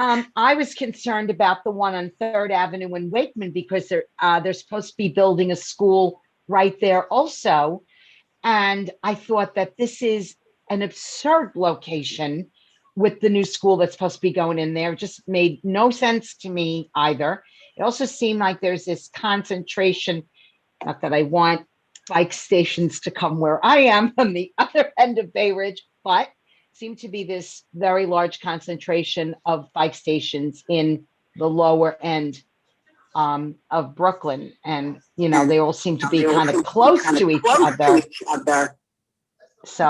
I was concerned about the one on 3rd Avenue in Wakeman because they're supposed to be building a school right there also. And I thought that this is an absurd location with the new school that's supposed to be going in there. It just made no sense to me either. It also seemed like there's this concentration, not that I want bike stations to come where I am on the other end of Bay Ridge, but seemed to be this very large concentration of bike stations in the lower end of Brooklyn. And, you know, they all seem to be kind of close to each other. So,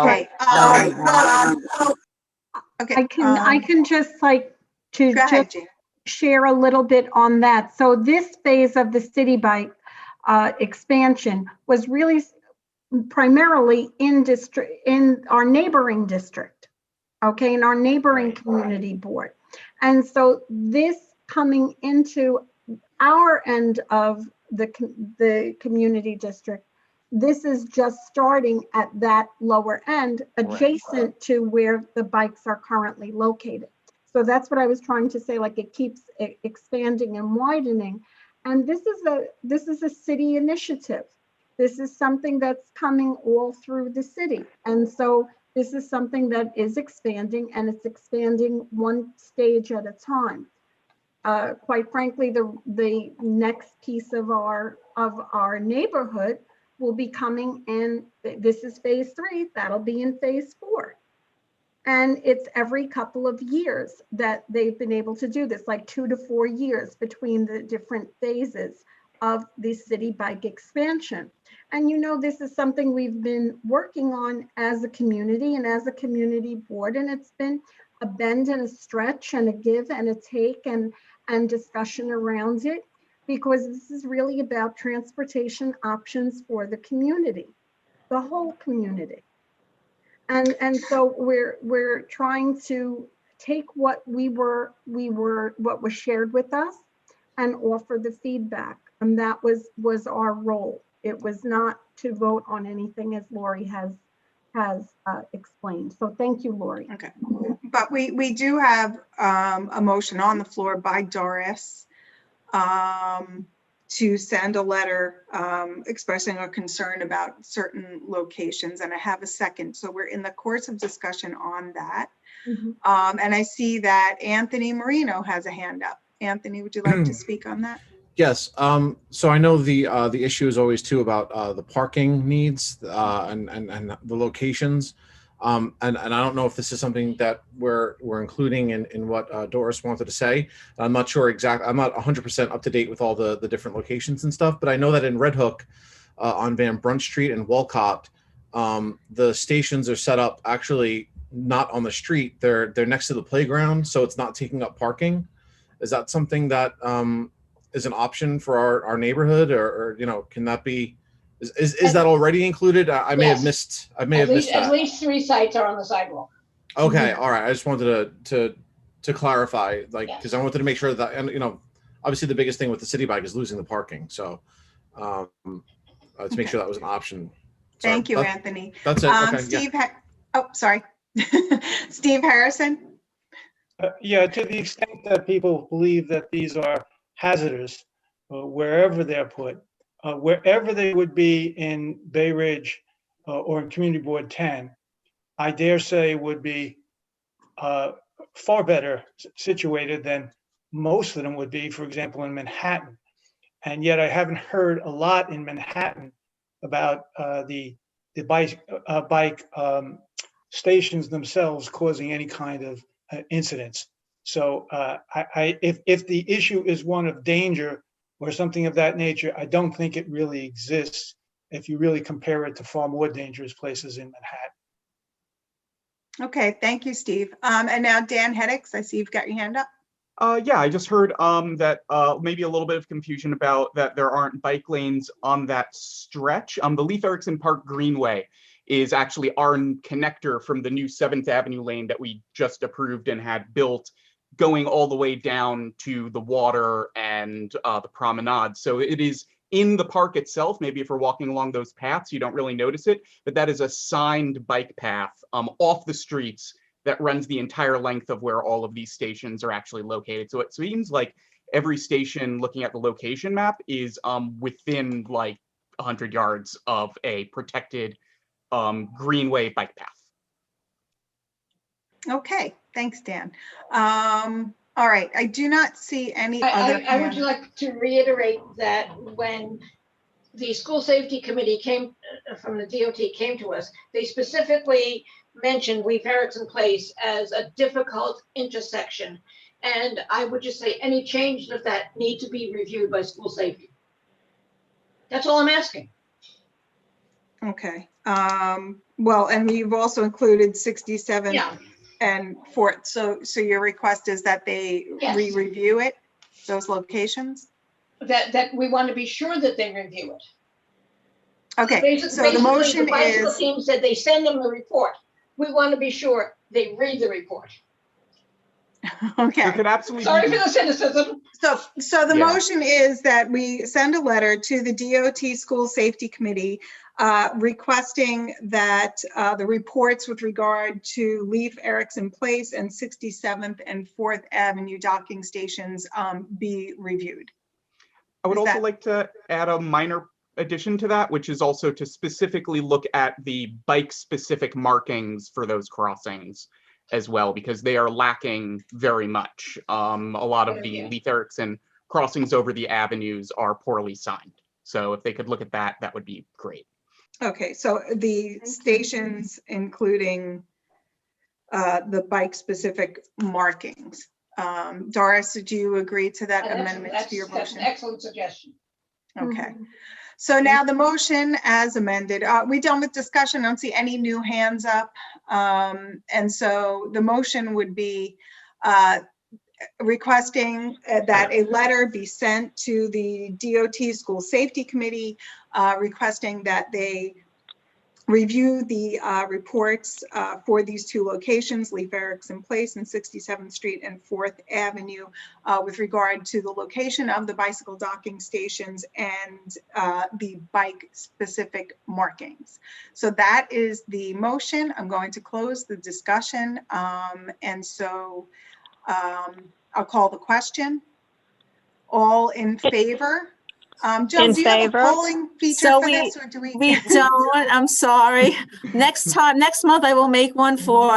Okay. Okay. I can just like to Go ahead, just Jean. share a little bit on that. So this phase of the city bike expansion was really primarily in our neighboring district, okay, in our neighboring community board. And so this coming into our end of the community district, this is just starting at that lower end, adjacent to where the bikes are currently located. So that's what I was trying to say, like it keeps expanding and widening. And this is a city initiative. This is something that's coming all through the city. And so this is something that is expanding, and it's expanding one stage at a time. Quite frankly, the next piece of our neighborhood will be coming in. This is phase 3. That'll be in phase 4. And it's every couple of years that they've been able to do this, like 2 to 4 years between the different phases of the city bike expansion. And you know, this is something we've been working on as a community and as a community board, and it's been a bend and a stretch and a give and a take and discussion around it, because this is really about transportation options for the community, the whole community. And so we're trying to take what what was shared with us and offer the feedback. And that was our role. It was not to vote on anything, as Lori has explained. So thank you, Lori. Okay. But we do have a motion on the floor by Doris to send a letter expressing a concern about certain locations, and I have a second. So we're in the course of discussion on that. Mm-hmm. And I see that Anthony Marino has a hand up. Anthony, would you like to speak on that? Yes. So I know the issue is always too about the parking needs and the locations. And I don't know if this is something that we're including in what Doris wanted to say. I'm not sure exactly. I'm not 100% up to date with all the different locations and stuff, but I know that in Red Hook on Van Brunt Street and Walcott, the stations are set up actually not on the street. They're next to the playground, so it's not taking up parking. Is that something that is an option for our neighborhood, or you know, can that be? Is that already included? I may have missed. I may have missed that. At least 3 sites are on the sidewalk. Okay, all right. I just wanted to clarify, like, because I wanted to make sure that, and you know, obviously the biggest thing with the city bike is losing the parking. So let's make sure that was an option. Sorry, Thank you, Anthony. That's it. Okay, Steve, oh, sorry. Steve Harrison. Yeah, to the extent that people believe that these are hazardous, wherever they're put, wherever they would be in Bay Ridge or in Community Board 10, I dare say would be far better situated than most of them would be, for example, in Manhattan. And yet I haven't heard a lot in Manhattan about the bike stations themselves causing any kind of incidents. So if the issue is one of danger or something of that nature, I don't think it really exists if you really compare it to far more dangerous places in Manhattan. Okay, thank you, Steve. And now Dan Heddix, I see you've got your hand up. Yeah, I just heard that maybe a little bit of confusion about that there aren't bike lanes on that stretch. The Leif Erikson Park Greenway is actually our connector from the new 7th Avenue lane that we just approved and had built, going all the way down to the water and the promenade. So it is in the park itself. Maybe if we're walking along those paths, you don't really notice it, but that is a signed bike path off the streets that runs the entire length of where all of these stations are actually located. So it seems like every station, looking at the location map, is within like 100 yards of a protected greenway bike path. Okay, thanks, Dan. All right, I do not see any other. I would like to reiterate that when the school safety committee came from the DOT came to us, they specifically mentioned Leif Erikson Place as a difficult intersection. And I would just say any changes of that need to be reviewed by school safety. That's all I'm asking. Okay, well, and you've also included 67 and 4th. So your request is that they re-review it, those locations? That we want to be sure that they review it. Okay, so the motion the bicycle is. team said they send them the report. We want to be sure they read the report. Okay. There could absolutely Sorry for the cynicism. So the motion is that we send a letter to the DOT School Safety Committee requesting that the reports with regard to Leif Erikson Place and 67th and 4th Avenue docking stations be reviewed. I would also like to add a minor addition to that, which is also to specifically look at the bike-specific markings for those crossings as well, because they are lacking very much. A lot of the Leif Erikson crossings over the avenues are poorly signed. So if they could look at that, that would be great. Okay, so the stations, including the bike-specific markings. Doris, do you agree to that amendment to your motion? That's an excellent suggestion. Okay. So now the motion as amended, we done with discussion. I don't see any new hands up. And so the motion would be requesting that a letter be sent to the DOT School Safety Committee, requesting that they review the reports for these two locations, Leif Erikson Place and 67th Street and 4th Avenue, with regard to the location of the bicycle docking stations and the bike-specific markings. So that is the motion. I'm going to close the discussion. And so I'll call the question. All in favor? Jill, In do you have a favor. polling feature for this, or do we? We don't, I'm sorry. Next month I will make one for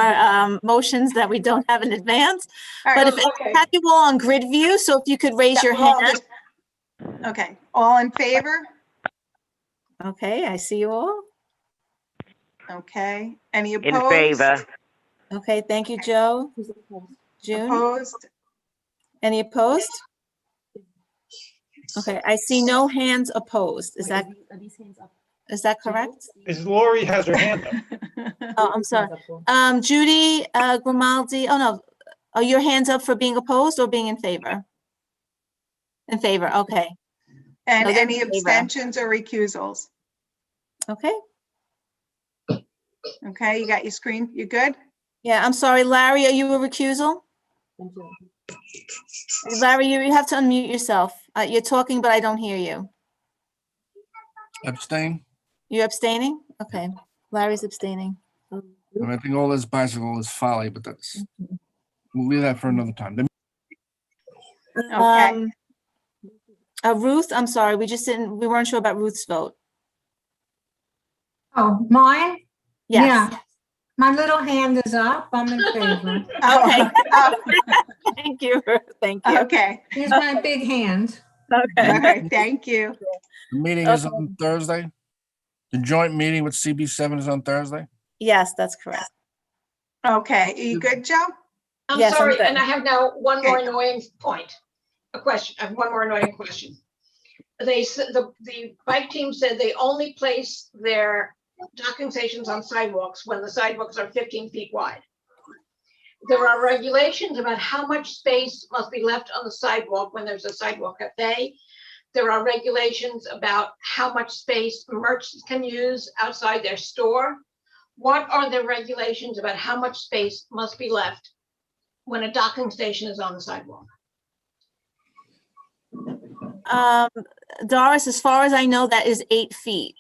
motions that we don't have in advance. All right, But if I have you all on grid view, so if you could raise your hand. Okay, all in favor? Okay, I see you all. Okay, any opposed? In favor. Okay, thank you, Joe. June? Opposed? Any opposed? Okay, I see no hands opposed. Is that correct? Is Lori has her hand up? Oh, I'm sorry. Judy Grimaldi, oh no, are your hands up for being opposed or being in favor? In favor, okay. And No, they're any in favor. abstentions or recusals? Okay, Okay, you got your screen, you good? yeah, I'm sorry, Larry, are you a recusal? Larry, you have to unmute yourself. You're talking, but I don't hear you. Abstain. You're abstaining? Okay, Larry's abstaining. I think all this bicycle is folly, but we'll leave that for another time. Okay. Ruth, I'm sorry, we weren't sure about Ruth's vote. Oh, mine? Yes. Yeah. My little hand is up. I'm in favor. Okay. Thank you, Ruth. Thank you. Okay. Here's my big hand. Okay. All right, thank you. The meeting is on Thursday. The joint meeting with CB7 is on Thursday. Yes, that's correct. Okay, are you good, Joe? I'm Yes, I'm sorry, good. and I have now one more annoying point. A question. I have one more annoying question. The bike team said they only place their docking stations on sidewalks when the sidewalks are 15 feet wide. There are regulations about how much space must be left on the sidewalk when there's a sidewalk cafe. There are regulations about how much space merchants can use outside their store. What are the regulations about how much space must be left when a docking station is on the sidewalk? Doris, as far as I know, that is 8 feet.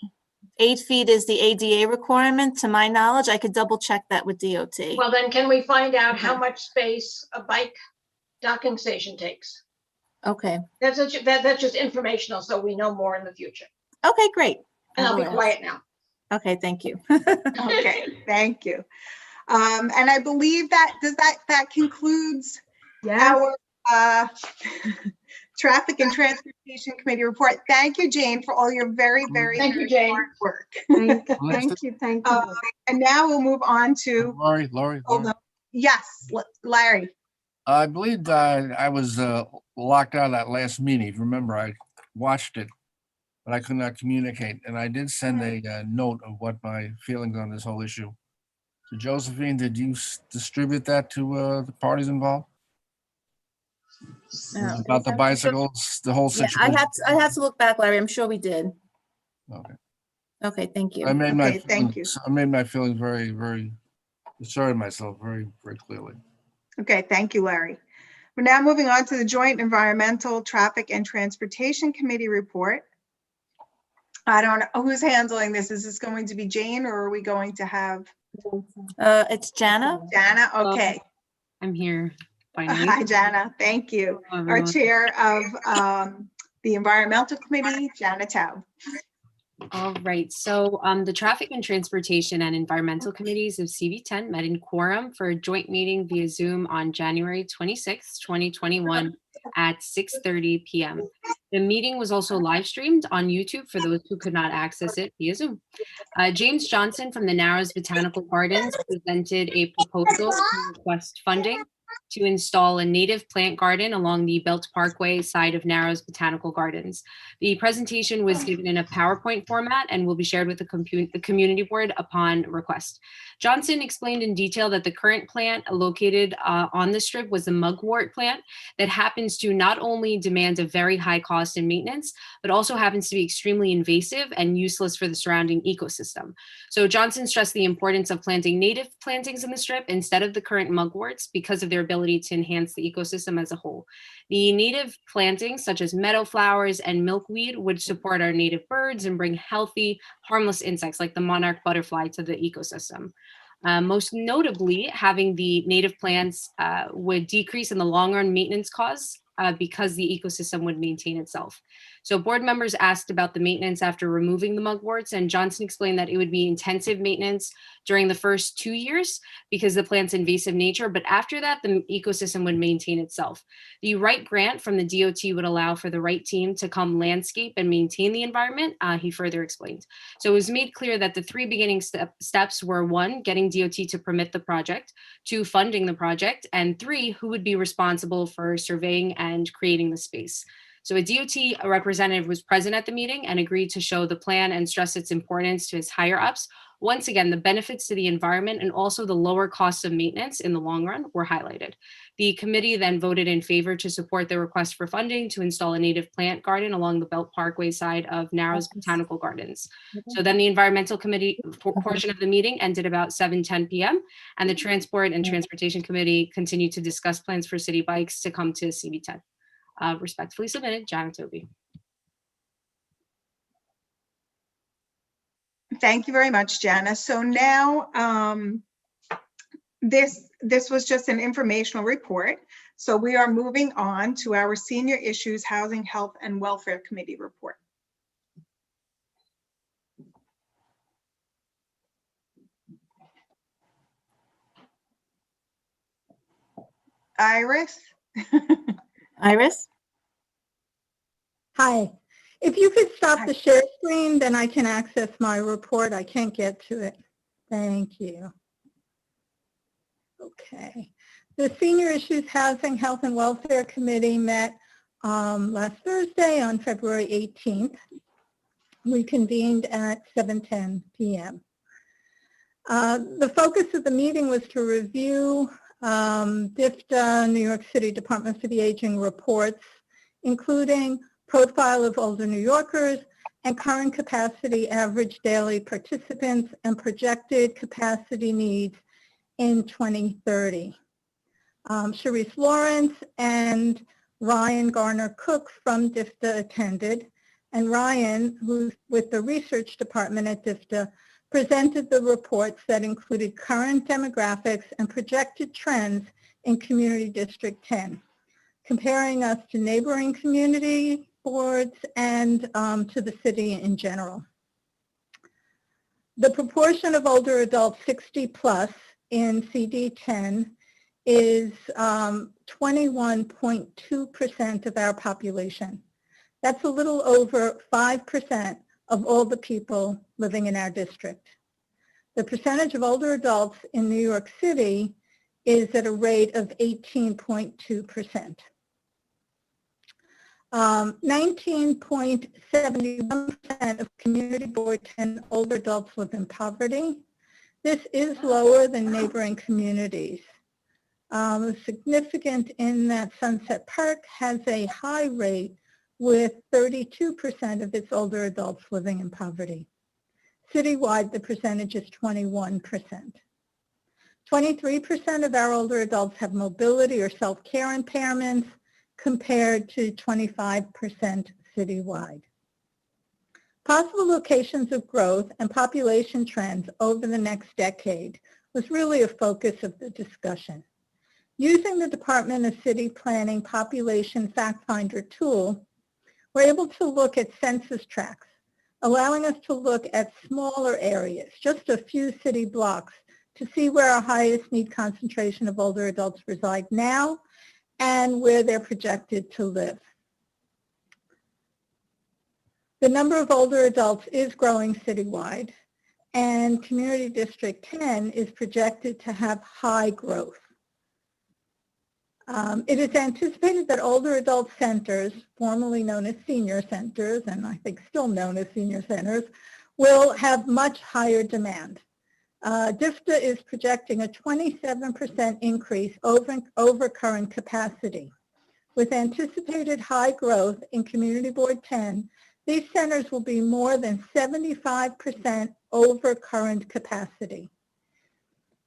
8 feet is the ADA requirement, to my knowledge. I could double check that with DOT. Well, then can we find out how much space a bike docking station takes? Okay. That's just informational, so we know more in the future. Okay, great. And I'll be Alice. quiet now. Okay, thank you. Okay, thank you. And I believe that concludes our Traffic and Transportation Committee report. Thank you, Jane, for all your very, very, Thank you, very Jane. hard work. Thank you. And now we'll move on to, Lori. yes, Larry. I believe I was locked out of that last meeting. If you remember, I watched it, but I could not communicate. And I did send a note of what my feelings on this whole issue. So Josephine, did you distribute that to the parties involved? About the bicycles, the whole Yeah, situation? I had to look back, Larry. I'm sure we did. Okay. Okay, thank you. I made my thank you. I made my feelings very, very, asserted myself very, very clearly. Okay, thank you, Larry. We're now moving on to the Joint Environmental, Traffic and Transportation Committee report. I don't know who's handling this. Is this going to be Jane or are we going to have? It's Jana. Jana, okay. I'm here. Finally. Hi, Jana. Thank you. Hello, Our everyone. chair of the Environmental Committee, Jana Taub. All right, so the Traffic and Transportation and Environmental Committees of CB10 met in quorum for a joint meeting via Zoom on January 26, 2021 at 6:30 p.m. The meeting was also live streamed on YouTube for those who could not access it via Zoom. James Johnson from the Narrows Botanical Gardens presented a proposal to request funding to install a native plant garden along the Belt Parkway side of Narrows Botanical Gardens. The presentation was given in a PowerPoint format and will be shared with the community board upon request. Johnson explained in detail that the current plant located on the strip was a mugwort plant that happens to not only demand a very high cost in maintenance, but also happens to be extremely invasive and useless for the surrounding ecosystem. So Johnson stressed the importance of planting native plantings in the strip instead of the current mugworts because of their ability to enhance the ecosystem as a whole. The native plantings such as meadow flowers and milkweed would support our native birds and bring healthy, harmless insects like the monarch butterfly to the ecosystem. Most notably, having the native plants would decrease in the long run maintenance costs because the ecosystem would maintain itself. So board members asked about the maintenance after removing the mugworts, and Johnson explained that it would be intensive maintenance during the first 2 years because the plant's invasive nature, but after that, the ecosystem would maintain itself. The right grant from the DOT would allow for the right team to come landscape and maintain the environment, he further explained. So it was made clear that the three beginning steps were 1, getting DOT to permit the project, 2, funding the project, and 3, who would be responsible for surveying and creating the space. So a DOT representative was present at the meeting and agreed to show the plan and stress its importance to his higher ups. Once again, the benefits to the environment and also the lower cost of maintenance in the long run were highlighted. The committee then voted in favor to support the request for funding to install a native plant garden along the Belt Parkway side of Narrows Botanical Gardens. So then the environmental committee portion of the meeting ended about 7:10 p.m. and the Transport and Transportation Committee continued to discuss plans for city bikes to come to CB10. Respectfully submitted, Jana Toby. Thank you very much, Jana. So now this was just an informational report. So we are moving on to our Senior Issues, Housing, Health, and Welfare Committee report. Iris? Iris? Hi. If you could stop the share screen, then I can access my report. I can't get to it. Thank you. Okay. The Senior Issues Housing, Health, and Welfare Committee met last Thursday on February 18th. We convened at 7:10 p.m. The focus of the meeting was to review DFTA, New York City Department for the Aging reports, including profile of older New Yorkers and current capacity average daily participants and projected capacity needs in 2030. Sharice Lawrence and Ryan Garner-Cook from DFTA attended, and Ryan, who's with the research department at DFTA, presented the reports that included current demographics and projected trends in Community District 10, comparing us to neighboring community boards and to the city in general. The proportion of older adults 60 plus in CD10 is 21.2% of our population. That's a little over 5% of all the people living in our district. The percentage of older adults in New York City is at a rate of 18.2%. 19.71% of Community Board 10 older adults live in poverty. This is lower than neighboring communities. Significant in that Sunset Park has a high rate with 32% of its older adults living in poverty. Citywide, the percentage is 21%. 23% of our older adults have mobility or self-care impairments, compared to 25% citywide. Possible locations of growth and population trends over the next decade was really a focus of the discussion. Using the Department of City Planning Population Fact Finder tool, we're able to look at census tracts, allowing us to look at smaller areas, just a few city blocks, to see where our highest need concentration of older adults reside now and where they're projected to live. The number of older adults is growing citywide, and Community District 10 is projected to have high growth. It is anticipated that older adult centers, formerly known as senior centers, and I think still known as senior centers, will have much higher demand. DIFTA is projecting a 27% increase over current capacity. With anticipated high growth in Community Board 10, these centers will be more than 75% over current capacity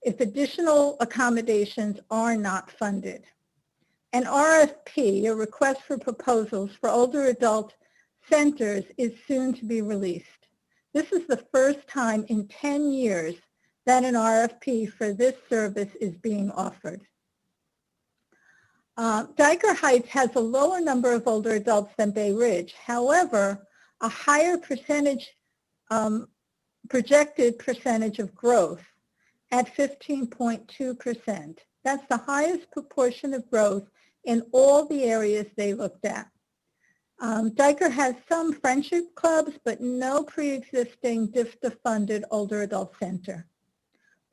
if additional accommodations are not funded. An RFP, a request for proposals for older adult centers, is soon to be released. This is the first time in 10 years that an RFP for this service is being offered. Dyker Heights has a lower number of older adults than Bay Ridge. However, a higher percentage, projected percentage of growth at 15.2%. That's the highest proportion of growth in all the areas they looked at. Dyker has some friendship clubs, but no pre-existing DIFTA-funded older adult center.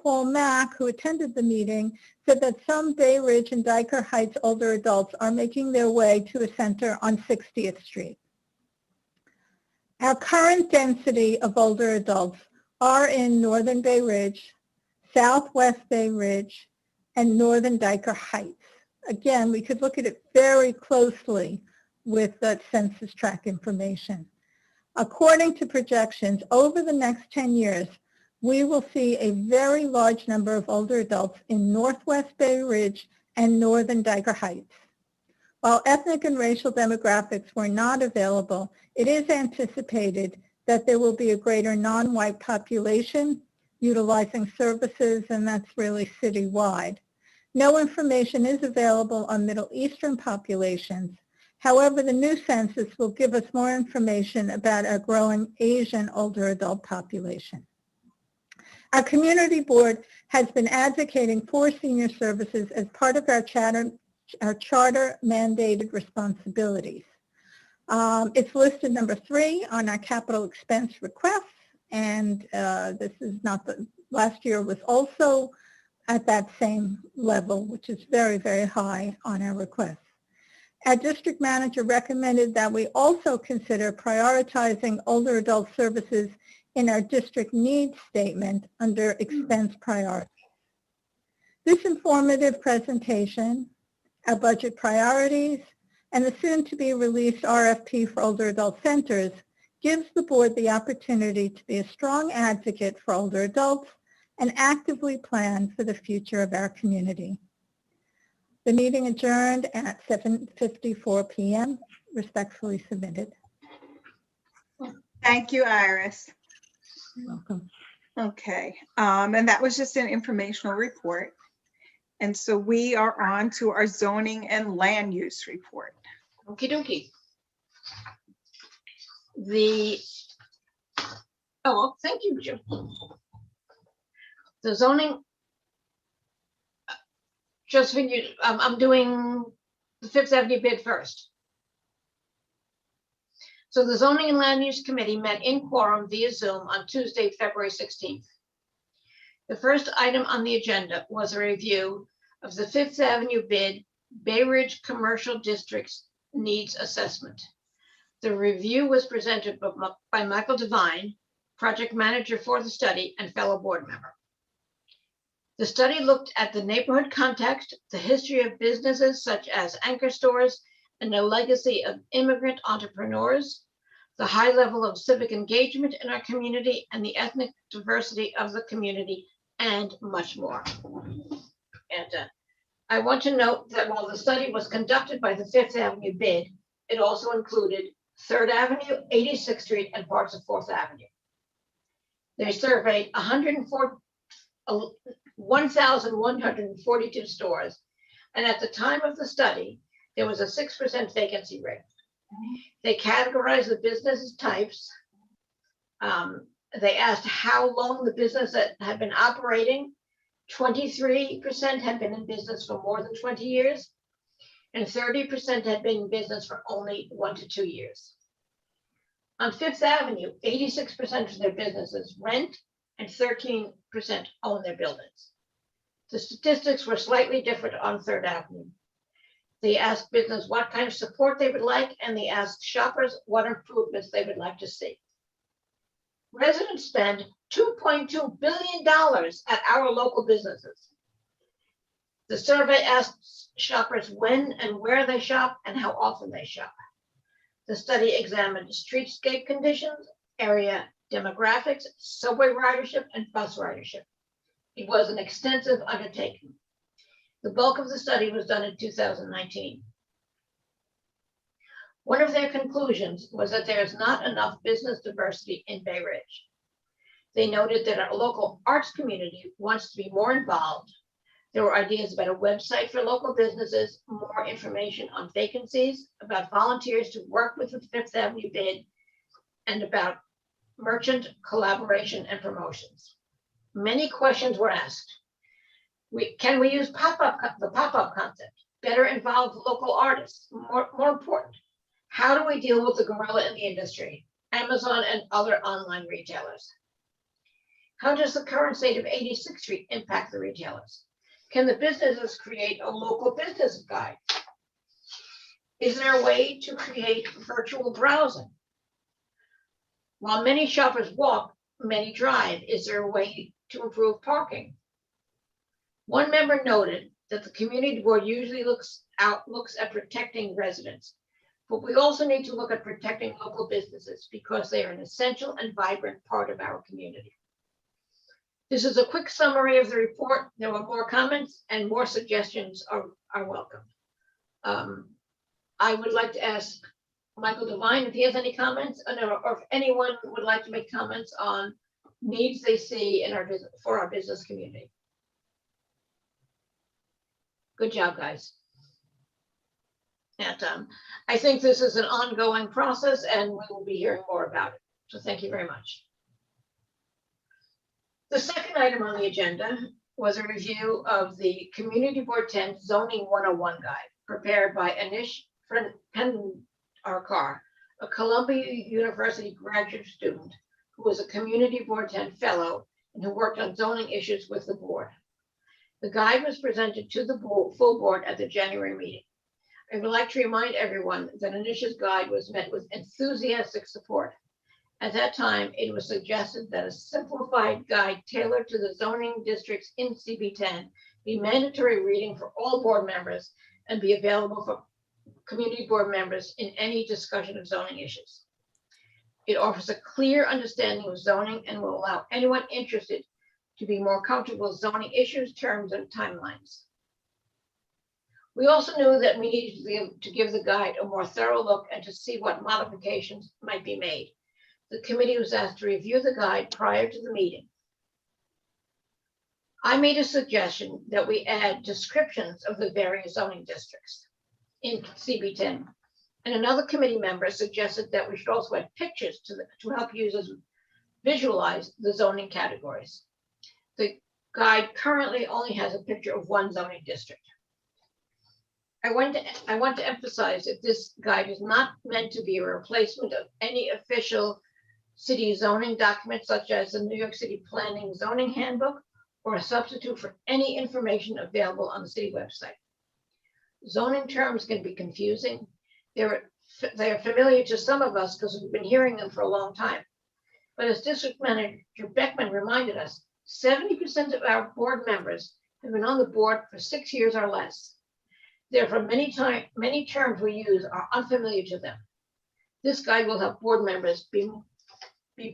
Paul Mack, who attended the meeting, said that some Bay Ridge and Dyker Heights older adults are making their way to a center on 60th Street. Our current density of older adults are in Northern Bay Ridge, Southwest Bay Ridge, and Northern Dyker Heights. Again, we could look at it very closely with the census tract information. According to projections, over the next 10 years, we will see a very large number of older adults in Northwest Bay Ridge and Northern Dyker Heights. While ethnic and racial demographics were not available, it is anticipated that there will be a greater non-white population utilizing services, and that's really citywide. No information is available on Middle Eastern populations. However, the new census will give us more information about our growing Asian older adult population. Our community board has been advocating for senior services as part of our charter mandated responsibilities. It's listed number 3 on our capital expense requests, and this is not the, last year was also at that same level, which is very, very high on our requests. Our district manager recommended that we also consider prioritizing older adult services in our district needs statement under expense priorities. This informative presentation, our budget priorities, and the soon-to-be-released RFP for older adult centers gives the board the opportunity to be a strong advocate for older adults and actively plan for the future of our community. The meeting adjourned at 7:54 p.m. Respectfully submitted. Thank you, Iris. You're welcome. Okay, and that was just an informational report. And so we are on to our zoning and land use report. Okie dokie. The Oh, well, thank you, Jim. The zoning, Josephine, I'm doing the Fifth Avenue bid first. So the Zoning and Land Use Committee met in quorum via Zoom on Tuesday, February 16th. The first item on the agenda was a review of the Fifth Avenue bid Bay Ridge Commercial District's Needs Assessment. The review was presented by Michael Devine, project manager for the study and fellow board member. The study looked at the neighborhood context, the history of businesses such as anchor stores, and the legacy of immigrant entrepreneurs, the high level of civic engagement in our community, and the ethnic diversity of the community, and much more. And I want to note that while the study was conducted by the Fifth Avenue bid, it also included 3rd Avenue, 86th Street, and parts of 4th Avenue. They surveyed 1,142 stores, and at the time of the study, there was a 6% vacancy rate. They categorized the business types. They asked how long the business had been operating. 23% had been in business for more than 20 years, and 30% had been in business for only 1 to 2 years. On Fifth Avenue, 86% of their businesses rent and 13% own their buildings. The statistics were slightly different on 3rd Avenue. They asked business what kind of support they would like, and they asked shoppers what improvements they would like to see. Residents spend $2.2 billion at our local businesses. The survey asks shoppers when and where they shop and how often they shop. The study examined streetscape conditions, area demographics, subway ridership, and bus ridership. It was an extensive undertaking. The bulk of the study was done in 2019. One of their conclusions was that there is not enough business diversity in Bay Ridge. They noted that our local arts community wants to be more involved. There were ideas about a website for local businesses, more information on vacancies, about volunteers to work with the Fifth Avenue bid, and about merchant collaboration and promotions. Many questions were asked. Can we use the pop-up concept? Better involve local artists? More important, how do we deal with the gorilla in the industry, Amazon and other online retailers? How does the current state of 86th Street impact the retailers? Can the businesses create a local business guide? Is there a way to create virtual browsing? While many shoppers walk, many drive. Is there a way to improve parking? One member noted that the community board usually looks at protecting residents, but we also need to look at protecting local businesses because they are an essential and vibrant part of our community. This is a quick summary of the report. There were more comments and more suggestions are welcome. I would like to ask Michael Devine if he has any comments, or if anyone would like to make comments on needs they see in our business for our business community. Good job, guys. And I think this is an ongoing process, and we will be hearing more about it. So thank you very much. The second item on the agenda was a review of the Community Board 10 Zoning 101 Guide, prepared by Anish Pendarkar, a Columbia University graduate student who was a Community Board 10 fellow and who worked on zoning issues with the board. The guide was presented to the full board at the January meeting. I would like to remind everyone that Anish's guide was met with enthusiastic support. At that time, it was suggested that a simplified guide tailored to the zoning districts in CB10 be mandatory reading for all board members and be available for community board members in any discussion of zoning issues. It offers a clear understanding of zoning and will allow anyone interested to be more comfortable with zoning issues, terms, and timelines. We also knew that we needed to give the guide a more thorough look and to see what modifications might be made. The committee was asked to review the guide prior to the meeting. I made a suggestion that we add descriptions of the various zoning districts in CB10. And another committee member suggested that we should also add pictures to help users visualize the zoning categories. The guide currently only has a picture of one zoning district. I want to emphasize that this guide is not meant to be a replacement of any official city zoning document, such as the New York City Planning Zoning Handbook, or a substitute for any information available on the city website. Zoning terms can be confusing. They are familiar to some of us because we've been hearing them for a long time. But as District Manager Beckman reminded us, 70% of our board members have been on the board for 6 years or less. Therefore, many terms we use are unfamiliar to them. This guide will help board members be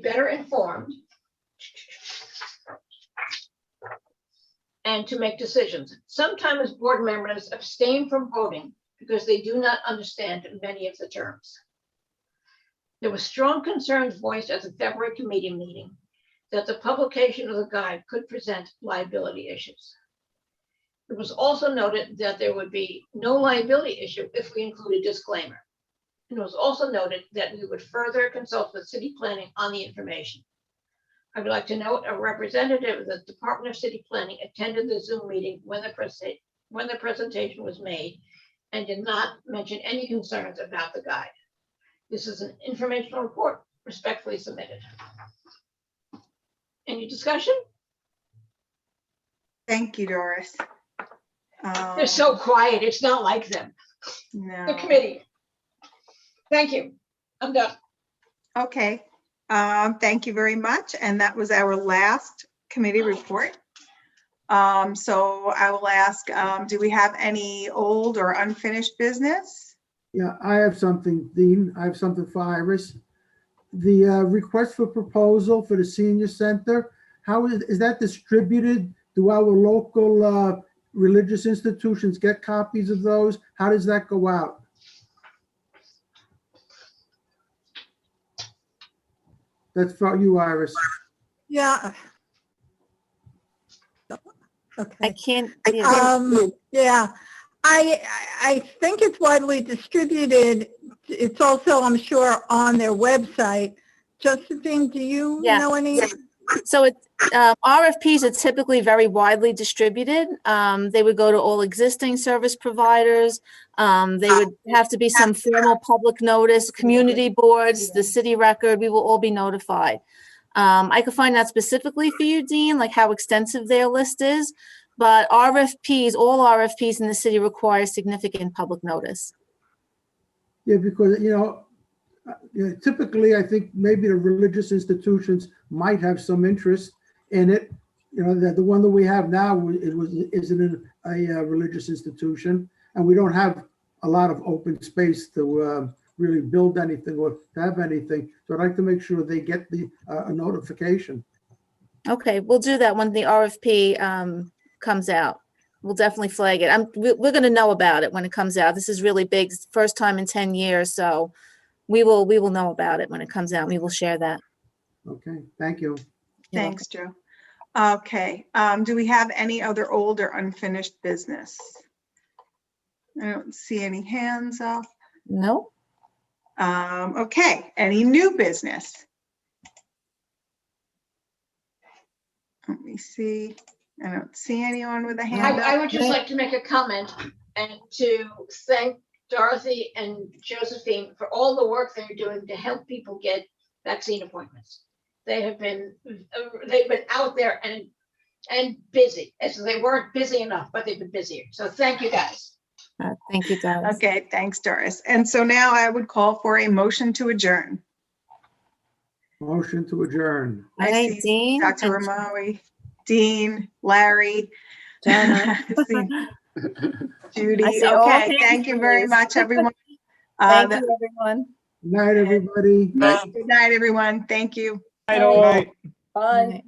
better informed and to make decisions. Sometimes board members abstain from voting because they do not understand many of the terms. There were strong concerns voiced at the February committee meeting that the publication of the guide could present liability issues. It was also noted that there would be no liability issue if we include a disclaimer. And it was also noted that we would further consult with city planning on the information. I would like to note a representative of the Department of City Planning attended the Zoom meeting when the presentation was made and did not mention any concerns about the guide. This is an informational report respectfully submitted. Any discussion? Thank you, Doris. They're so quiet. It's not like them. No. The committee. Thank you. I'm done. Okay. Thank you very much. And that was our last committee report. So I will ask, do we have any old or unfinished business? Yeah, I have something, Dean. I have something for Iris. The request for proposal for the senior center, how is that distributed? Do our local religious institutions get copies of those? How does that go out? That's for you, Iris. Yeah. Okay. I can't. Yeah, I think it's widely distributed. It's also, I'm sure, on their website. Josephine, do you know any? So RFPs are typically very widely distributed. They would go to all existing service providers. They would have to be some formal public notice, community boards, the city record. We will all be notified. I could find out specifically for you, Dean, like how extensive their list is. But RFPs, all RFPs in the city require significant public notice. Yeah, because, typically, I think maybe the religious institutions might have some interest in it. The one that we have now isn't a religious institution, and we don't have a lot of open space to really build anything or to have anything. So I'd like to make sure they get a notification. Okay, we'll do that when the RFP comes out. We'll definitely flag it. We're going to know about it when it comes out. This is really big, first time in 10 years, so we will know about it when it comes out. We will share that. Okay, thank you. Thanks, Joe. Okay, do we have any other old or unfinished business? I don't see any hands up. No. Okay, any new business? Let me see. I don't see anyone with a hand up. I would just like to make a comment and to thank Dorothy and Josephine for all the work they're doing to help people get vaccine appointments. They've been out there and busy. As they weren't busy enough, but they've been busier. So thank you guys. Thank you, Doris. Okay, thanks, Doris. And so now I would call for a motion to adjourn. Motion to adjourn. I see Dean. Dr. Ramawi, Dean, Larry, Jenna. Judy. I see all Okay, hands thank you very raised. much, everyone. Thank you, everyone. Good night, everybody. Good night, everyone. Thank you. Night all. Bye.